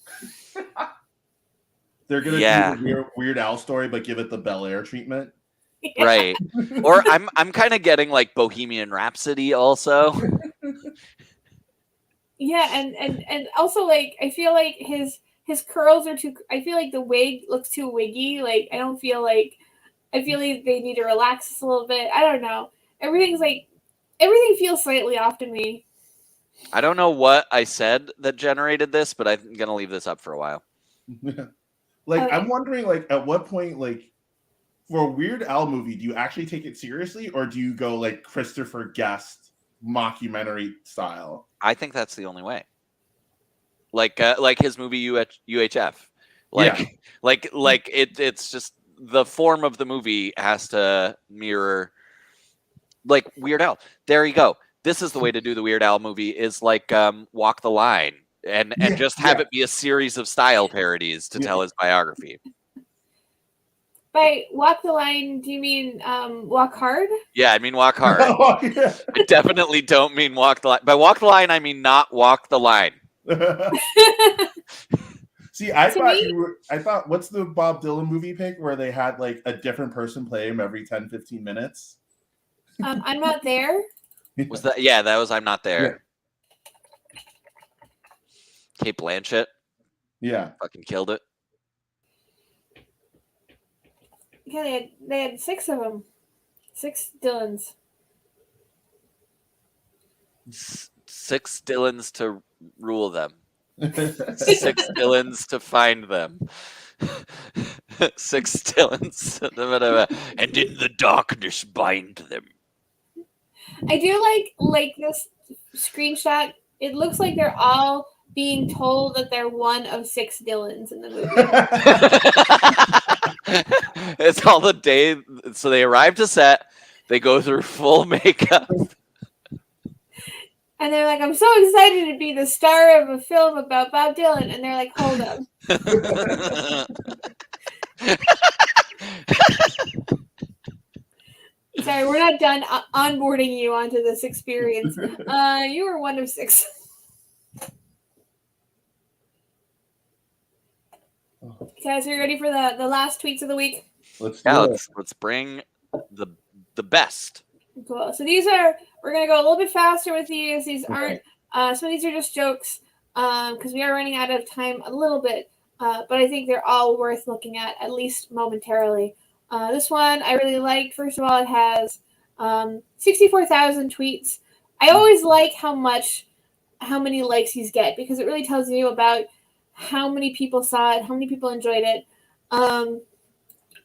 They're gonna do the Weird Al story, but give it the Bel Air treatment. Yeah. Right. Or I'm kind of getting like Bohemian Rhapsody also. Yeah, and also like I feel like his curls are too. I feel like the wig looks too wiggy. Like I feel like they need to relax this a little bit. I don't know. Everything feels slightly off to me. I don't know what I said that generated this, but I'm gonna leave this up for a while. Like Okay. I'm wondering, like at what point, like for a Weird Al movie, do you actually take it seriously, or do you go like Christopher Guest mockumentary style? I think that's the only way. Like his movie UHF. It's just the form of the movie has to mirror like Weird Al. There you go. This is the way to do the Weird Al movie is like Walk the Line and just have it be a series of style parodies to tell his biography. By walk the line, do you mean walk hard? Yeah, I mean walk hard. I definitely don't mean walk the line. By walk the line, I mean not walk the line. See, I thought what's the Bob Dylan movie pick where they had like a different person play him every 10-15 minutes? I'm Not There. Was that? Yeah, that was I'm Not There. Yeah. Kate Blanchett. Yeah. Fucking killed it. Yeah, they had 6 of them. 6 Dylans. 6 Dylans to rule them. 6 Dylans to find them. 6 Dylans. And in the darkness bind them. I do like this screenshot. It looks like they're all being told that they're one of 6 Dylans in the movie. It's all the day. So they arrive to set. They go through full makeup. And they're like, I'm so excited to be the star of a film about Bob Dylan. And they're like, hold up. Sorry, we're not done onboarding you onto this experience. You were one of 6. Guys, are you ready for the last tweets of the week? Let's bring the best. Cool. So we're gonna go a little bit faster with these. These aren't some of these are just jokes. because we are running out of time a little bit. But I think they're all worth looking at least momentarily. This one I really liked. First of all, it has 64,000 tweets. I always like how many likes these get, because it really tells you about how many people saw it, how many people enjoyed it.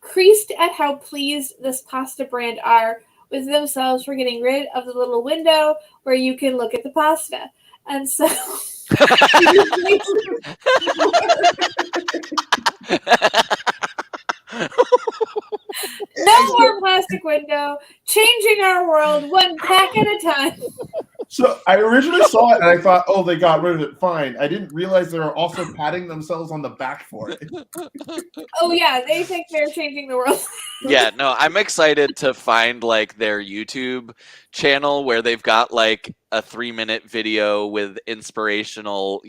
Creased at how pleased this pasta brand are with themselves for getting rid of the little window where you can look at the pasta. And so no more plastic window, changing our world one pack at a time. So I originally saw it and I thought, oh, they got rid of it. Fine. I didn't realize they were also patting themselves on the back for it. Oh yeah, they think they're changing the world. Yeah, no, I'm excited to find like their YouTube channel where they've got like a 3-minute video with inspirational,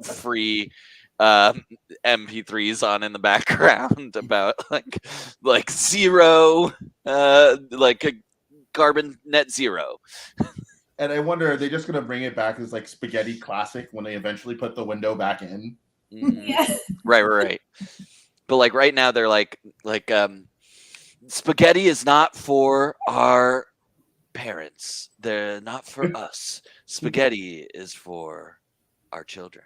free MP3s on in the background about like zero, like a carbon net zero. And I wonder, are they just going to bring it back as like spaghetti classic when they eventually put the window back in? Mm-hmm. Yeah. Right. But like right now, they're like spaghetti is not for our parents. They're not for us. Spaghetti is for our children.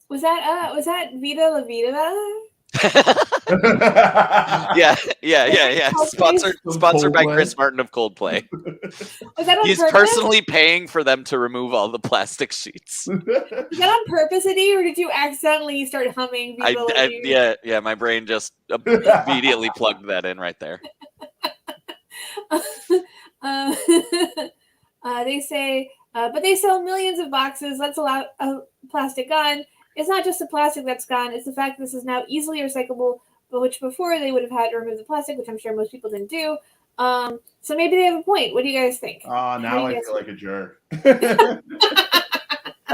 Was that Vida La Vida? Yeah. Sponsored by Chris Martin of Coldplay. Was that on He's purpose? personally paying for them to remove all the plastic sheets. Was that on purpose, Eddie, or did you accidentally start humming Viva La Vida? Yeah, my brain just immediately plugged that in right there. They say, but they sell millions of boxes. That's a lot of plastic gone. It's not just the plastic that's gone. It's the fact that this is now easily recyclable, but which before they would have had to remove the plastic, which I'm sure most people didn't do. So maybe they have a point. What do you guys think? Now I feel like a jerk. I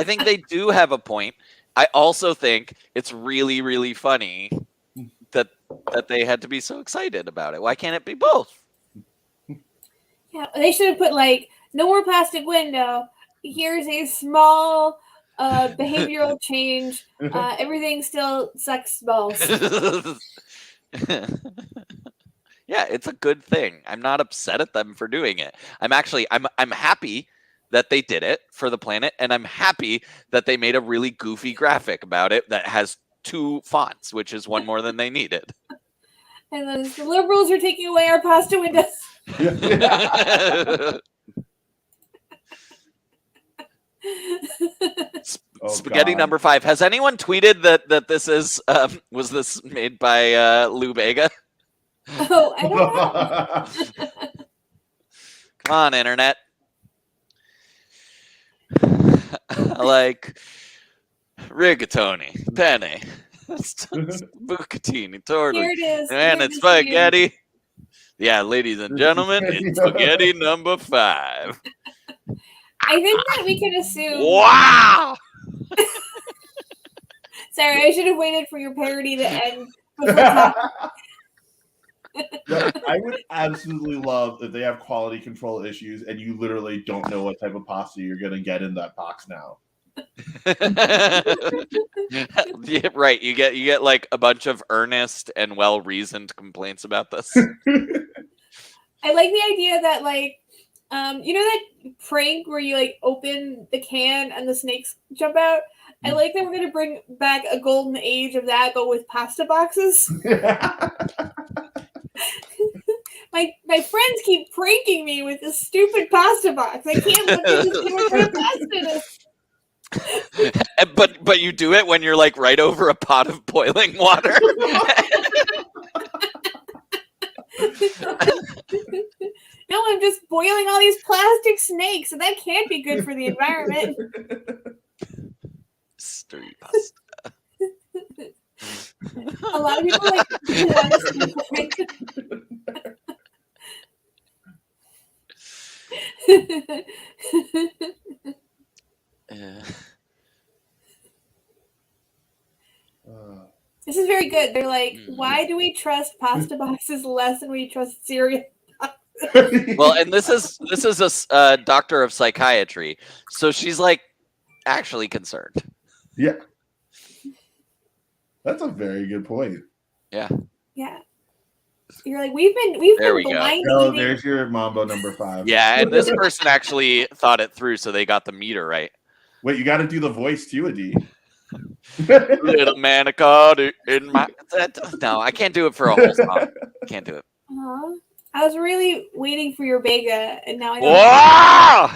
think they do have a point. I also think it's really, really funny that they had to be so excited about it. Why can't it be both? Yeah, they should have put like no more plastic window. Here's a small behavioral change. Everything still sucks balls. Yeah, it's a good thing. I'm not upset at them for doing it. I'm happy that they did it for the planet, and I'm happy that they made a really goofy graphic about it that has 2 fonts, which is one more than they needed. And then the liberals are taking away our pasta windows. Spaghetti number 5. Has anyone tweeted that this is was this made by Lou Bega? Oh, I don't know. Come on, internet. Like rigatoni, penne, bucatini, tortellini, Here it is. and it's spaghetti. Yeah, ladies and gentlemen, it's spaghetti number 5. I think that we can assume. Wow! Sorry, I should have waited for your parody to end. I would absolutely love if they have quality control issues and you literally don't know what type of pasta you're going to get in that box now. Yeah, right. You get like a bunch of earnest and well-reasoned complaints about this. I like the idea that like you know that prank where you like open the can and the snakes jump out? I like that we're gonna bring back a golden age of that, but with pasta boxes. My friends keep pranking me with this stupid pasta box. I can't look at this what kind of pasta it is. But you do it when you're like right over a pot of boiling water. No, I'm just boiling all these plastic snakes, and that can't be good for the environment. Street pasta. A lot of people like want to This is very good. They're like, why do we trust pasta boxes less than we trust cereal? Well, and this is a doctor of psychiatry, so she's like actually concerned. Yeah. That's a very good point. Yeah. Yeah. You're like, we've There been we go. blind Oh, eating. there's your Mambo number 5. Yeah, and this person actually thought it through, so they got the meter right. Wait, you got to do the voice too, Adi. Little manicotti in my. No, I can't do it for a whole song. Can't do it. I was really waiting for your Vega, and now I don't. Whoa!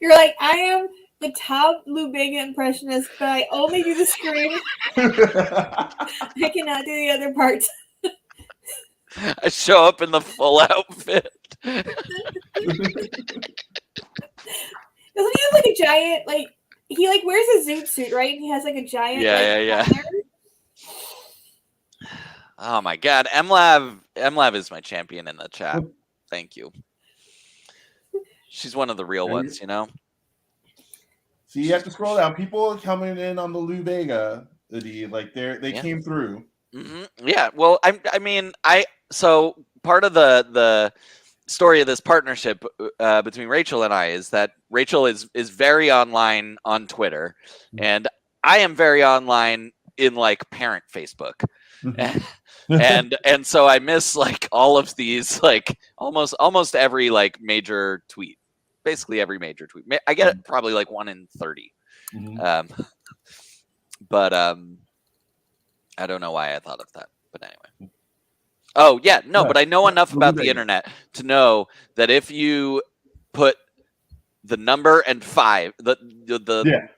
You're like, I am the top Lou Bega impressionist, but I only do the scream. I cannot do the other parts. I show up in the full outfit. Doesn't he have like a giant, like, he like wears a zoot suit, right? And he has like a giant Yeah. collar. Oh my god, MLav is my champion in the chat. Thank you. She's one of the real ones, you know. See, you have to scroll down. People are coming in on the Lou Bega, Adi. Like they came through. Mm-hmm. Yeah. Well, so part of the story of this partnership between Rachel and I is that Rachel is very online on Twitter, and I am very online in like parent Facebook. and so I miss like all of these, like almost every like major tweet, basically every major tweet. I get probably like 1 in 30. But I don't know why I thought of that. But anyway. Oh yeah, no, but I know enough about the internet to know that if you put the number and 5, the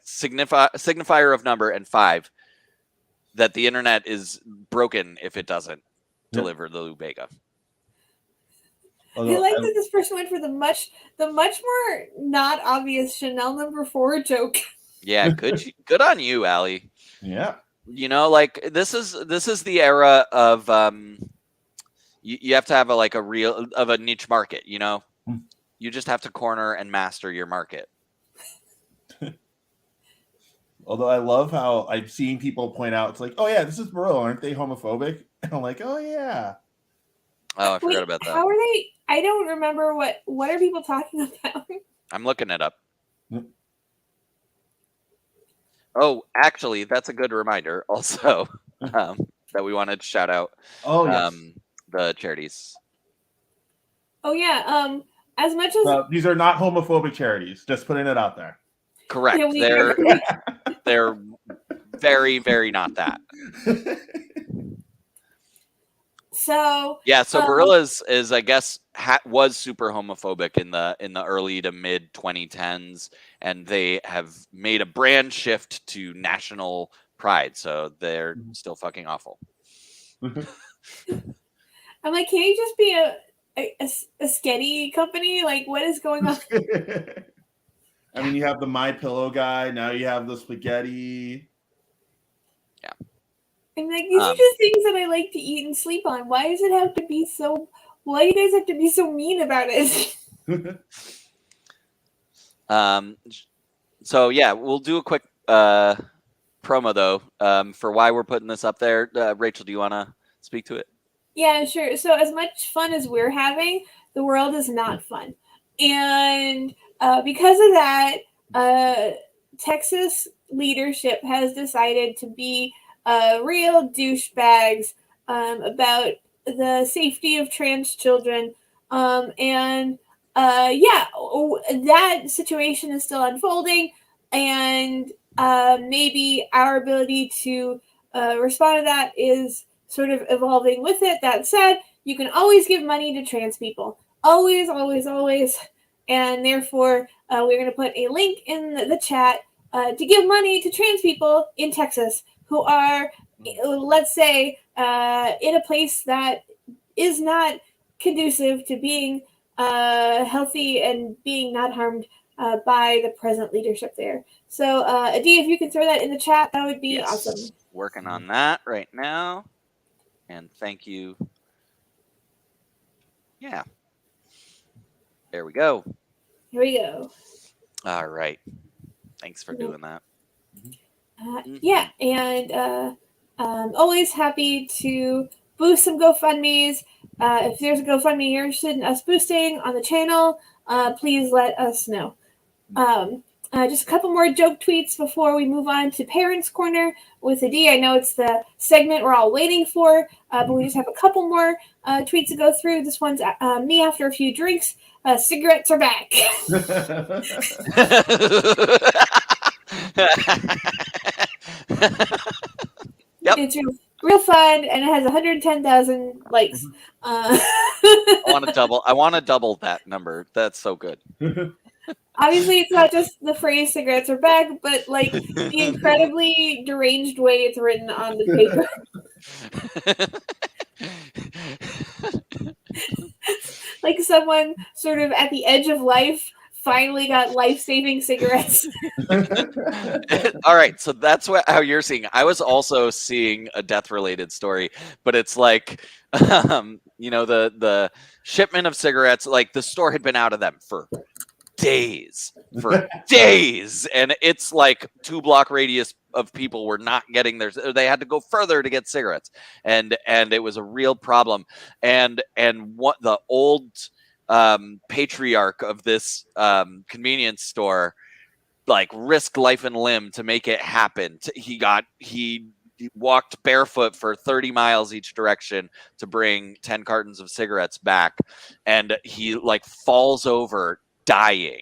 signifier of number and 5, that the internet is broken if it doesn't deliver the Lou Bega. I like that this person went for the much more not obvious Chanel number 4 joke. Yeah, good on you, Allie. Yeah. You know, like this is the era of you have to have a niche market, you know. You just have to corner and master your market. Although I love how I've seen people point out, it's like, oh yeah, this is Bro, aren't they homophobic? And I'm like, oh yeah. Oh, I forgot about that. How are they? I don't remember what are people talking about? I'm looking it up. Oh, actually, that's a good reminder also that we wanted to shout out the charities. Oh yeah, as much as these are not homophobic charities, just putting it out there. Correct. They're very, very not that. So yeah, so Gorillaz is, I guess, was super homophobic in the early to mid 2010s, and they have made a brand shift to national pride. So they're still fucking awful. I'm like, can't you just be a sketty company? Like, what is going on? I mean, you have the My Pillow guy. Now you have the spaghetti. Yeah. I'm like, these are just things that I like to eat and sleep on. Why does it have to be so? Why do you guys have to be so mean about it? So yeah, we'll do a quick promo though for why we're putting this up there. Rachel, do you want to speak to it? Yeah, sure. So as much fun as we're having, the world is not fun, and because of that, Texas leadership has decided to be real douchebags about the safety of trans children. That situation is still unfolding, and maybe our ability to respond to that is sort of evolving with it. That said, you can always give money to trans people. Always, always, always. And therefore, we're going to put a link in the chat to give money to trans people in Texas who are, let's say, in a place that is not conducive to being healthy and being not harmed by the present leadership there. So, Adi, if you can throw that in the chat, that would be awesome. Working on that right now. And thank you. Yeah. There we go. Here we go. All right. Thanks for doing that. Yeah, and always happy to boost some GoFundMes. If there's a GoFundMe you're interested in us boosting on the channel, please let us know. Just a couple more joke tweets before we move on to Parents Corner with a D. I know it's the segment we're all waiting for, but we just have a couple more tweets to go through. This one's me after a few drinks. Cigarettes are back. Yep. It's real fun, and it has 110,000 likes. I want to double that number. That's so good. Obviously, it's not just the phrase "cigarettes are back," but like the incredibly deranged way it's written on the paper. Like someone sort of at the edge of life finally got life-saving cigarettes. All right, so that's how you're seeing. I was also seeing a death-related story, but it's like, the shipment of cigarettes. Like the store had been out of them for days, and it's like 2-block radius of people were not getting theirs. They had to go further to get cigarettes, and it was a real problem. And what the old patriarch of this convenience store like risked life and limb to make it happen. He walked barefoot for 30 miles each direction to bring 10 cartons of cigarettes back, and he like falls over dying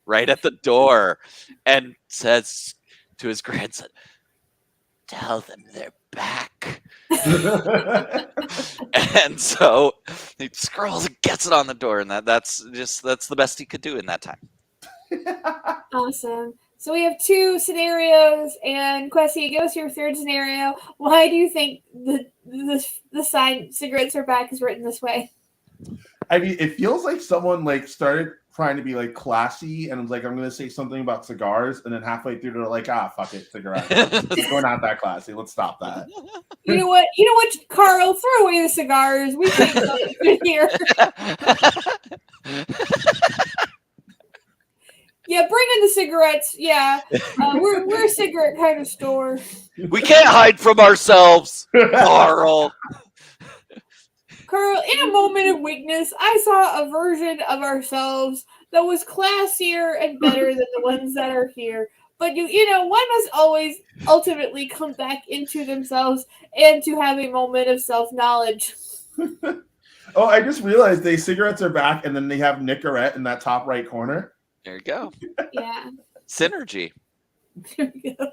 right at the door and says to his grandson, "Tell them they're back." And so he scrolls and gets it on the door, and that's the best he could do in that time. Awesome. So we have 2 scenarios, and Kwesi, give us your third scenario. Why do you think the sign "cigarettes are back" is written this way? I mean, it feels like someone like started trying to be like classy and was like, "I'm going to say something about cigars," and then halfway through they're like, "Fuck it, cigarettes. We're not that classy. Let's stop that." You know what, Carl? Throw away the cigars. We can't go in here. Yeah, bring in the cigarettes. Yeah, we're a cigarette kind of store. We can't hide from ourselves, Carl. Carl, in a moment of weakness, I saw a version of ourselves that was classier and better than the ones that are here. But one must always ultimately come back into themselves and to have a moment of self-knowledge. Oh, I just realized cigarettes are back, and then they have Nicorette in that top right corner. There you go. Yeah. Synergy. There we go.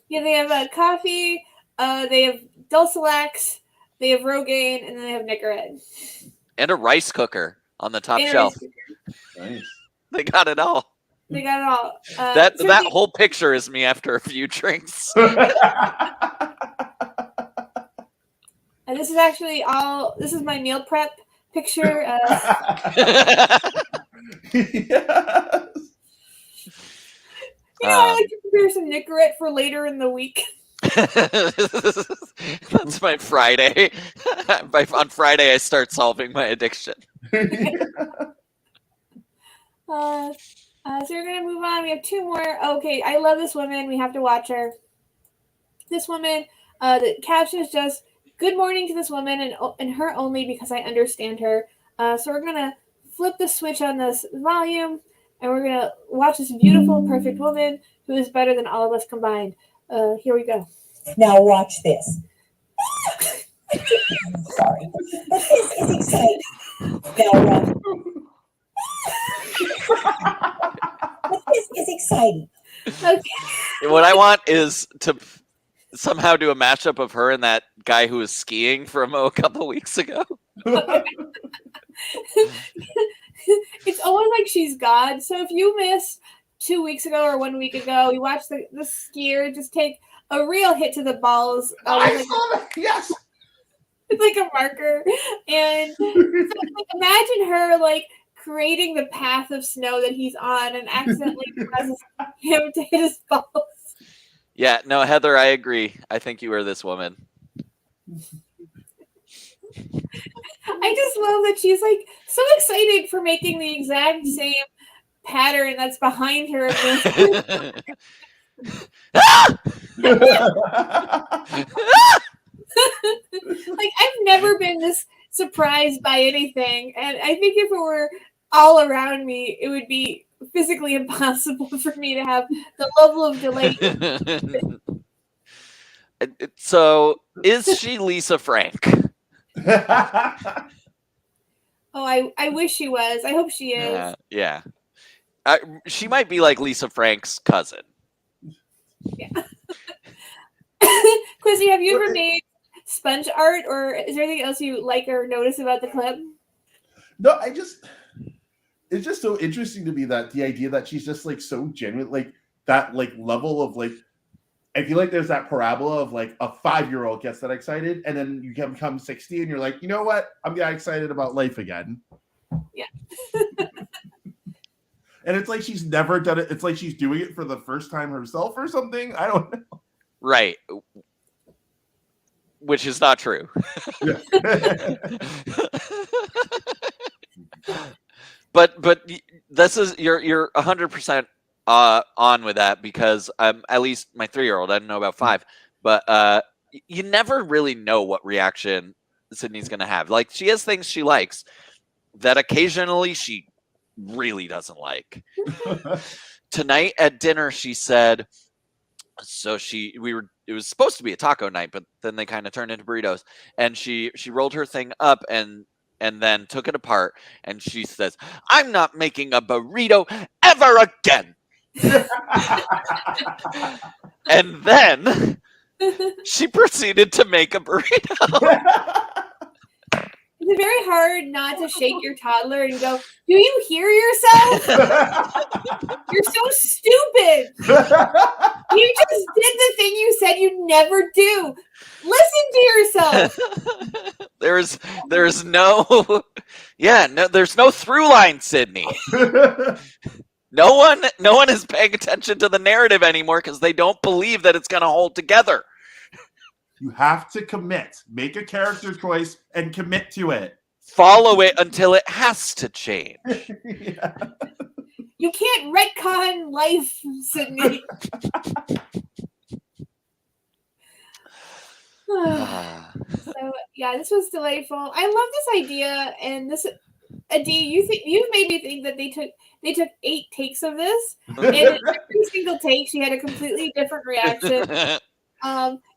Yeah, they have coffee, they have Dulcilax, they have Rogaine, and then they have Nicorette. And a rice cooker on the top shelf. Nice. They got it all. They got it all. That whole picture is me after a few drinks. And this is actually this is my meal prep picture. Yes. I like to prepare some Nicorette for later in the week. That's my Friday. On Friday, I start solving my addiction. So we're going to move on. We have 2 more. Okay, I love this woman. We have to watch her. This woman, the caption is just, "Good morning to this woman and her only because I understand her." So we're going to flip the switch on this volume, and we're going to watch this beautiful, perfect woman who is better than all of us combined. Here we go. Now watch this. Sorry. But this is exciting. Now watch. But this is exciting. Okay. What I want is to somehow do a mashup of her and that guy who was skiing from a couple weeks ago. It's almost like she's God. So if you missed 2 weeks ago or 1 week ago, we watched the skier just take a real hit to the balls. I saw that. Yes. It's like a marker. And so, imagine her like creating the path of snow that he's on and accidentally causes him to hit his balls. Yeah, no, Heather, I agree. I think you are this woman. I just love that she's like so excited for making the exact same pattern that's behind her. Like, I've never been this surprised by anything, and I think if it were all around me, it would be physically impossible for me to have the level of delight. So, is she Lisa Frank? Oh, I wish she was. I hope she is. Yeah. She might be like Lisa Frank's cousin. Yeah. Quizzy, have you ever made sponge art, or is there anything else you like or notice about the clip? No, it's just so interesting to me that the idea that she's just like so genuine, like that like level of like, I feel like there's that parabola of like a 5-year-old gets that excited, and then you can become 60 and you're like, you know what? I'm getting excited about life again. Yeah. And it's like she's never done it. It's like she's doing it for the first time herself or something. I don't know. Right. Which is not true. But this is you're 100% on with that, because at least my 3-year-old, I don't know about 5, but you never really know what reaction Sydney's gonna have. Like, she has things she likes that occasionally she really doesn't like. Tonight at dinner, she said, so it was supposed to be a taco night, but then they kind of turned into burritos, and she rolled her thing up and then took it apart, and she says, "I'm not making a burrito ever again." And then she proceeded to make a burrito. It's very hard not to shake your toddler and go, "Do you hear yourself? You're so stupid. You just did the thing you said you never do. Listen to yourself." There's no there's no through line, Sydney. No one is paying attention to the narrative anymore because they don't believe that it's going to hold together. You have to commit. Make a character choice and commit to it. Follow it until it has to change. Yeah. You can't retcon life, Sydney. So yeah, this was delightful. I love this idea, and this Adi, you made me think that they took 8 takes of this, and in every single take she had a completely different reaction.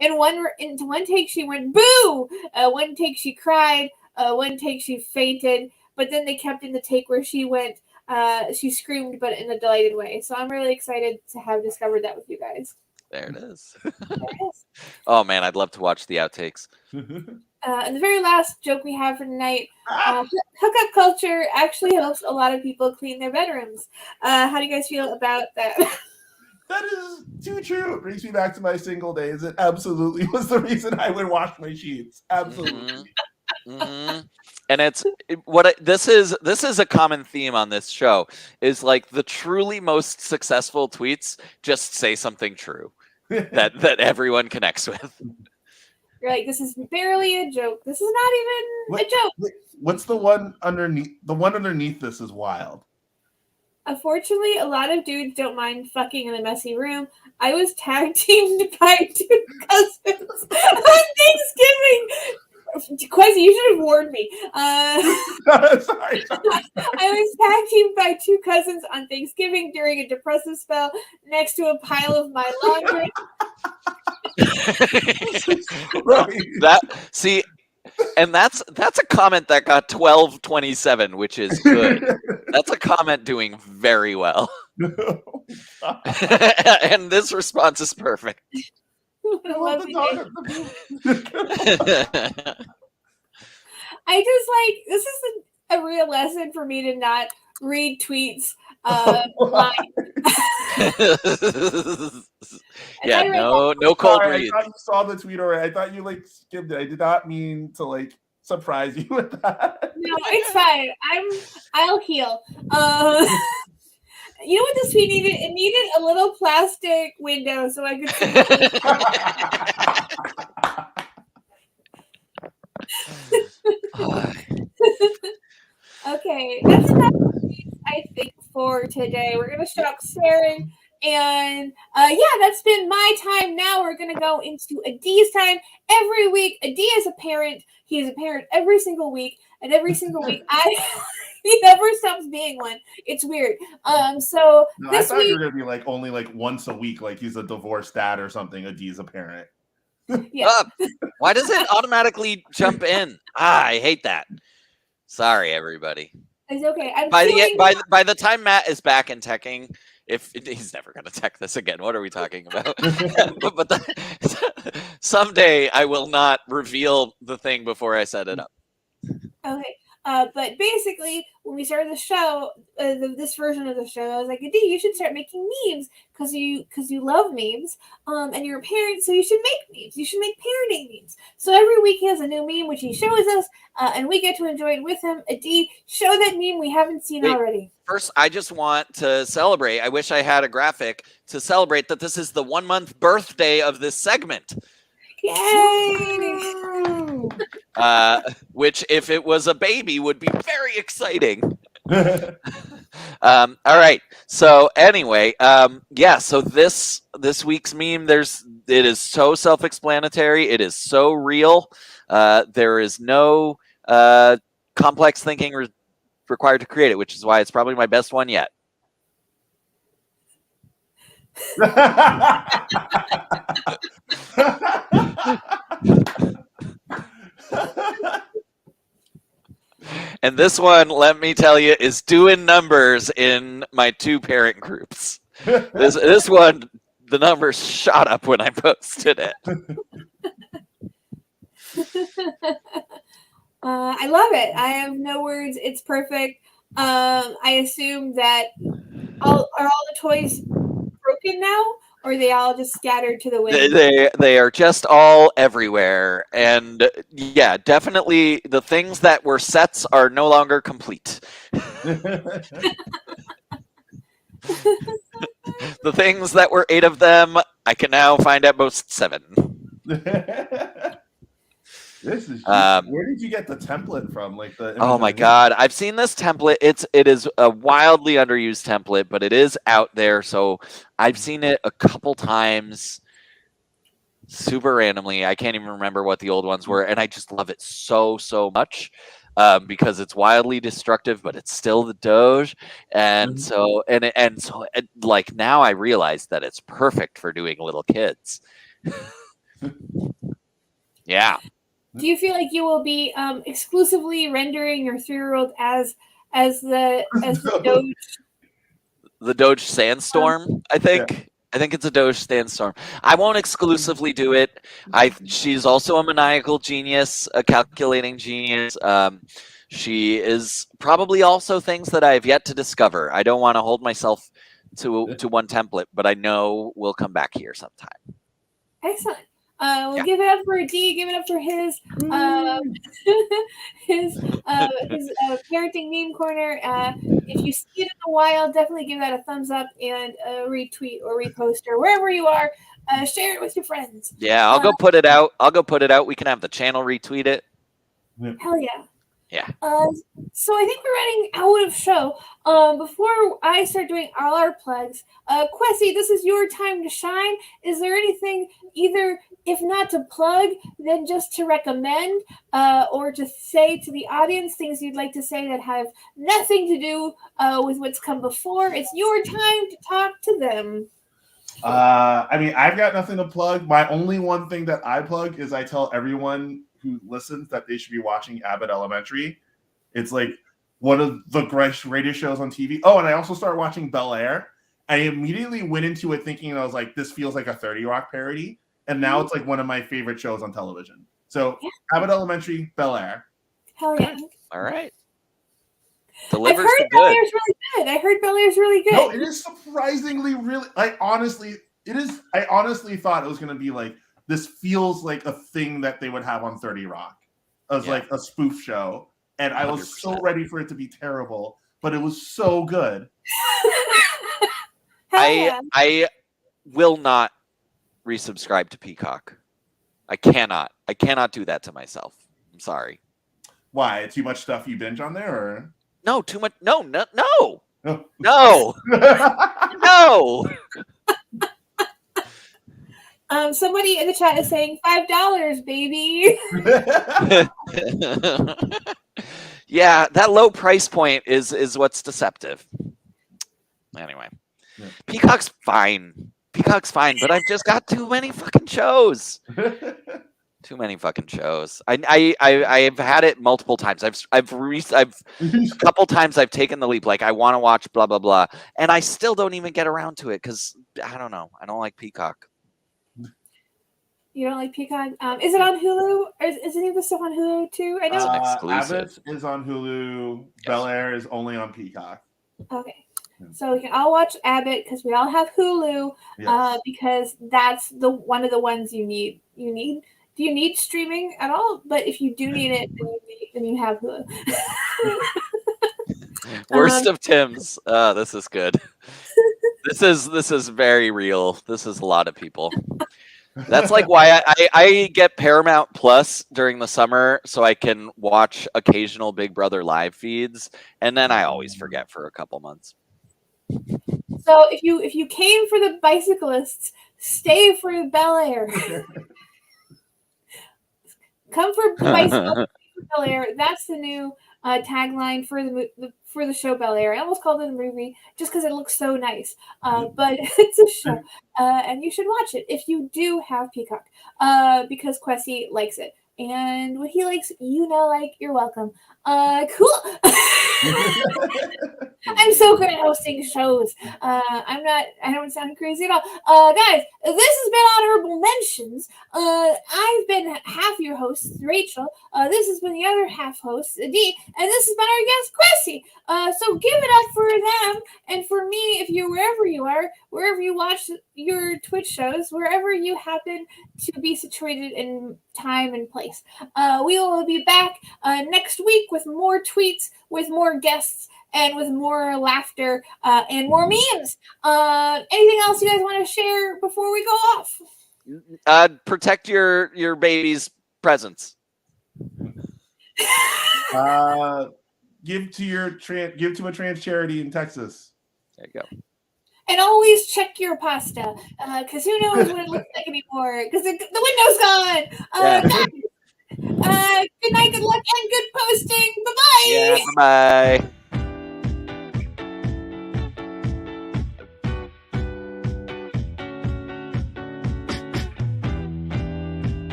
In one take she went boo, one take she cried, one take she fainted, but then they kept in the take where she went, she screamed, but in a delighted way. So I'm really excited to have discovered that with you guys. There it is. There it is. Oh man, I'd love to watch the outtakes. And the very last joke we have for tonight, hookup culture actually helps a lot of people clean their bedrooms. How do you guys feel about that? That is too true. It brings me back to my single days. It absolutely was the reason I would wash my sheets. Absolutely. Mm-hmm. And this is a common theme on this show, is like the truly most successful tweets just say something true that everyone connects with. You're like, this is barely a joke. This is not even a joke. What's the one underneath? The one underneath this is wild. Unfortunately, a lot of dudes don't mind fucking in a messy room. I was tag teamed by 2 cousins on Thanksgiving. Quasi, you should have warned me. Sorry. I was tag teamed by 2 cousins on Thanksgiving during a depressive spell next to a pile of my laundry. And that's a comment that got 1227, which is good. That's a comment doing very well. And this response is perfect. I just like, this is a real lesson for me to not read tweets Yeah, no cold reads. I thought you saw the tweet already. I thought you like skimmed it. I did not mean to like surprise you with that. No, it's fine. I'll heal. You know what this tweet needed? It needed a little plastic window so I could see. Okay, that's enough, I think, for for today. We're gonna stop staring. And that's been my time. Now we're gonna go into Adi's time. Every week, Adi is a parent. He is a parent every single week, and every single week, he never stops being one. It's weird. So No, this I thought week, you were gonna be like only like once a week, like he's a divorced dad or something. Adi's a parent. yeah. Why does it automatically jump in? I hate that. Sorry, everybody. It's okay. By the time Matt is back in teching, if he's never going to tech this again, what are we talking about? Someday I will not reveal the thing before I set it up. Okay. But basically, when we started the show, this version of the show, I was like, Adi, you should start making memes because you love memes, and you're a parent, so you should make memes. You should make parenting memes. So every week he has a new meme which he shows us, and we get to enjoy it with him. Adi, show that meme we haven't seen already. First, I just want to celebrate. I wish I had a graphic to celebrate that this is the 1 month birthday of this segment. Yay! Which, if it was a baby, would be very exciting. All right. So anyway, so this week's meme, it is so self-explanatory. It is so real. There is no complex thinking required to create it, which is why it's probably my best one yet. And this one, let me tell you, is doing numbers in my 2 parent groups. This one, the numbers shot up when I posted it. I love it. I have no words. It's perfect. I assume that are all the toys broken now, or are they all just scattered to the wind? They are just all everywhere, and yeah, definitely the things that were sets are no longer complete. The things that were 8 of them, I can now find at most 7. This is where did you get the template from? Like the oh my god, I've seen this template. It is a wildly underused template, but it is out there. So I've seen it a couple times, super randomly. I can't even remember what the old ones were, and I just love it so much because it's wildly destructive, but it's still the Doge, and so like now I realize that it's perfect for doing little kids. Yeah. Do you feel like you will be exclusively rendering your 3-year-old as the Doge? The Doge Sandstorm, I think. Yeah. I think it's a Doge Sandstorm. I won't exclusively do it. She's also a maniacal genius, a calculating genius. She is probably also things that I have yet to discover. I don't want to hold myself to one template, but I know we'll come back here sometime. Excellent. We'll give it up for D. Give it up for his parenting meme corner. If you see it in the wild, definitely give that a thumbs up and retweet or repost or wherever you are. Share it with your friends. Yeah, I'll go put it out. We can have the channel retweet it. Hell yeah. Yeah. So I think we're running out of show. Before I start doing all our plugs, Quessy, this is your time to shine. Is there anything, either if not to plug, then just to recommend, or to say to the audience, things you'd like to say that have nothing to do with what's come before? It's your time to talk to them. I mean, I've got nothing to plug. My only one thing that I plug is I tell everyone who listens that they should be watching Abbott Elementary. It's like one of the greatest radio shows on TV. Oh, and I also started watching Bel Air. I immediately went into it thinking, I was like, this feels like a 30 Rock parody. And now it's like one of my favorite shows on television. So Abbott Elementary, Bel Air. Hell yeah. All right. I've heard Bel Air's really good. I heard Bel Air's really good. No, it is surprisingly really. I honestly thought it was going to be like, this feels like a thing that they would have on 30 Rock as like a spoof show. And I was 100%. So ready for it to be terrible, but it was so good. I will not resubscribe to Peacock. I cannot do that to myself. I'm sorry. Why? Too much stuff you binge on there, or? No, too much. No. No, no. Somebody in the chat is saying $5, baby. Yeah, that low price point is what's deceptive. Anyway, Yeah. Peacock's fine. Peacock's fine, but I've just got too many fucking shows. Too many fucking shows. I've had it multiple times. I've a couple times I've taken the leap. Like I want to watch blah blah blah, and I still don't even get around to it because I don't know. I don't like Peacock. You don't like Peacock? Is it on Hulu? Or is any of this stuff on Hulu too? I know. It's an exclusive. Abbott is on Hulu. Yes. Bel Air is only on Peacock. Okay. So we can all watch Abbott because we all have Hulu. Yes. Because that's the one of the ones you need. Do you need streaming at all? But if you do need it, then you have Hulu. Worst of Tim's. This is good. This is very real. This is a lot of people. That's like why I get Paramount Plus during the summer so I can watch occasional Big Brother live feeds, and then I always forget for a couple months. So if you came for the bicyclists, stay for the Bel Air. Come for bicyclists, stay for Bel Air. That's the new tagline for the show Bel Air. I almost called it a movie just because it looks so nice. But it's a show, and you should watch it if you do have Peacock, because Kwesi likes it. And what he likes, you're welcome. Cool. I'm so good at hosting shows. I don't sound crazy at all. Guys, this has been Honorable Mentions. I've been half your host, Rachel. This has been the other half host, Dee, and this has been our guest, Kwesi. So give it up for them and for me, if you're wherever you are, wherever you watch your Twitch shows, wherever you happen to be situated in time and place. We will be back next week with more tweets, with more guests, and with more laughter and more memes. Anything else you guys want to share before we go off? Protect your baby's presents. Give to a trans charity in Texas. There you go. And always check your pasta, because who knows what it looks like anymore, because the window's gone. Guys, good night, good luck, and good posting. Bye-bye. Yeah, bye.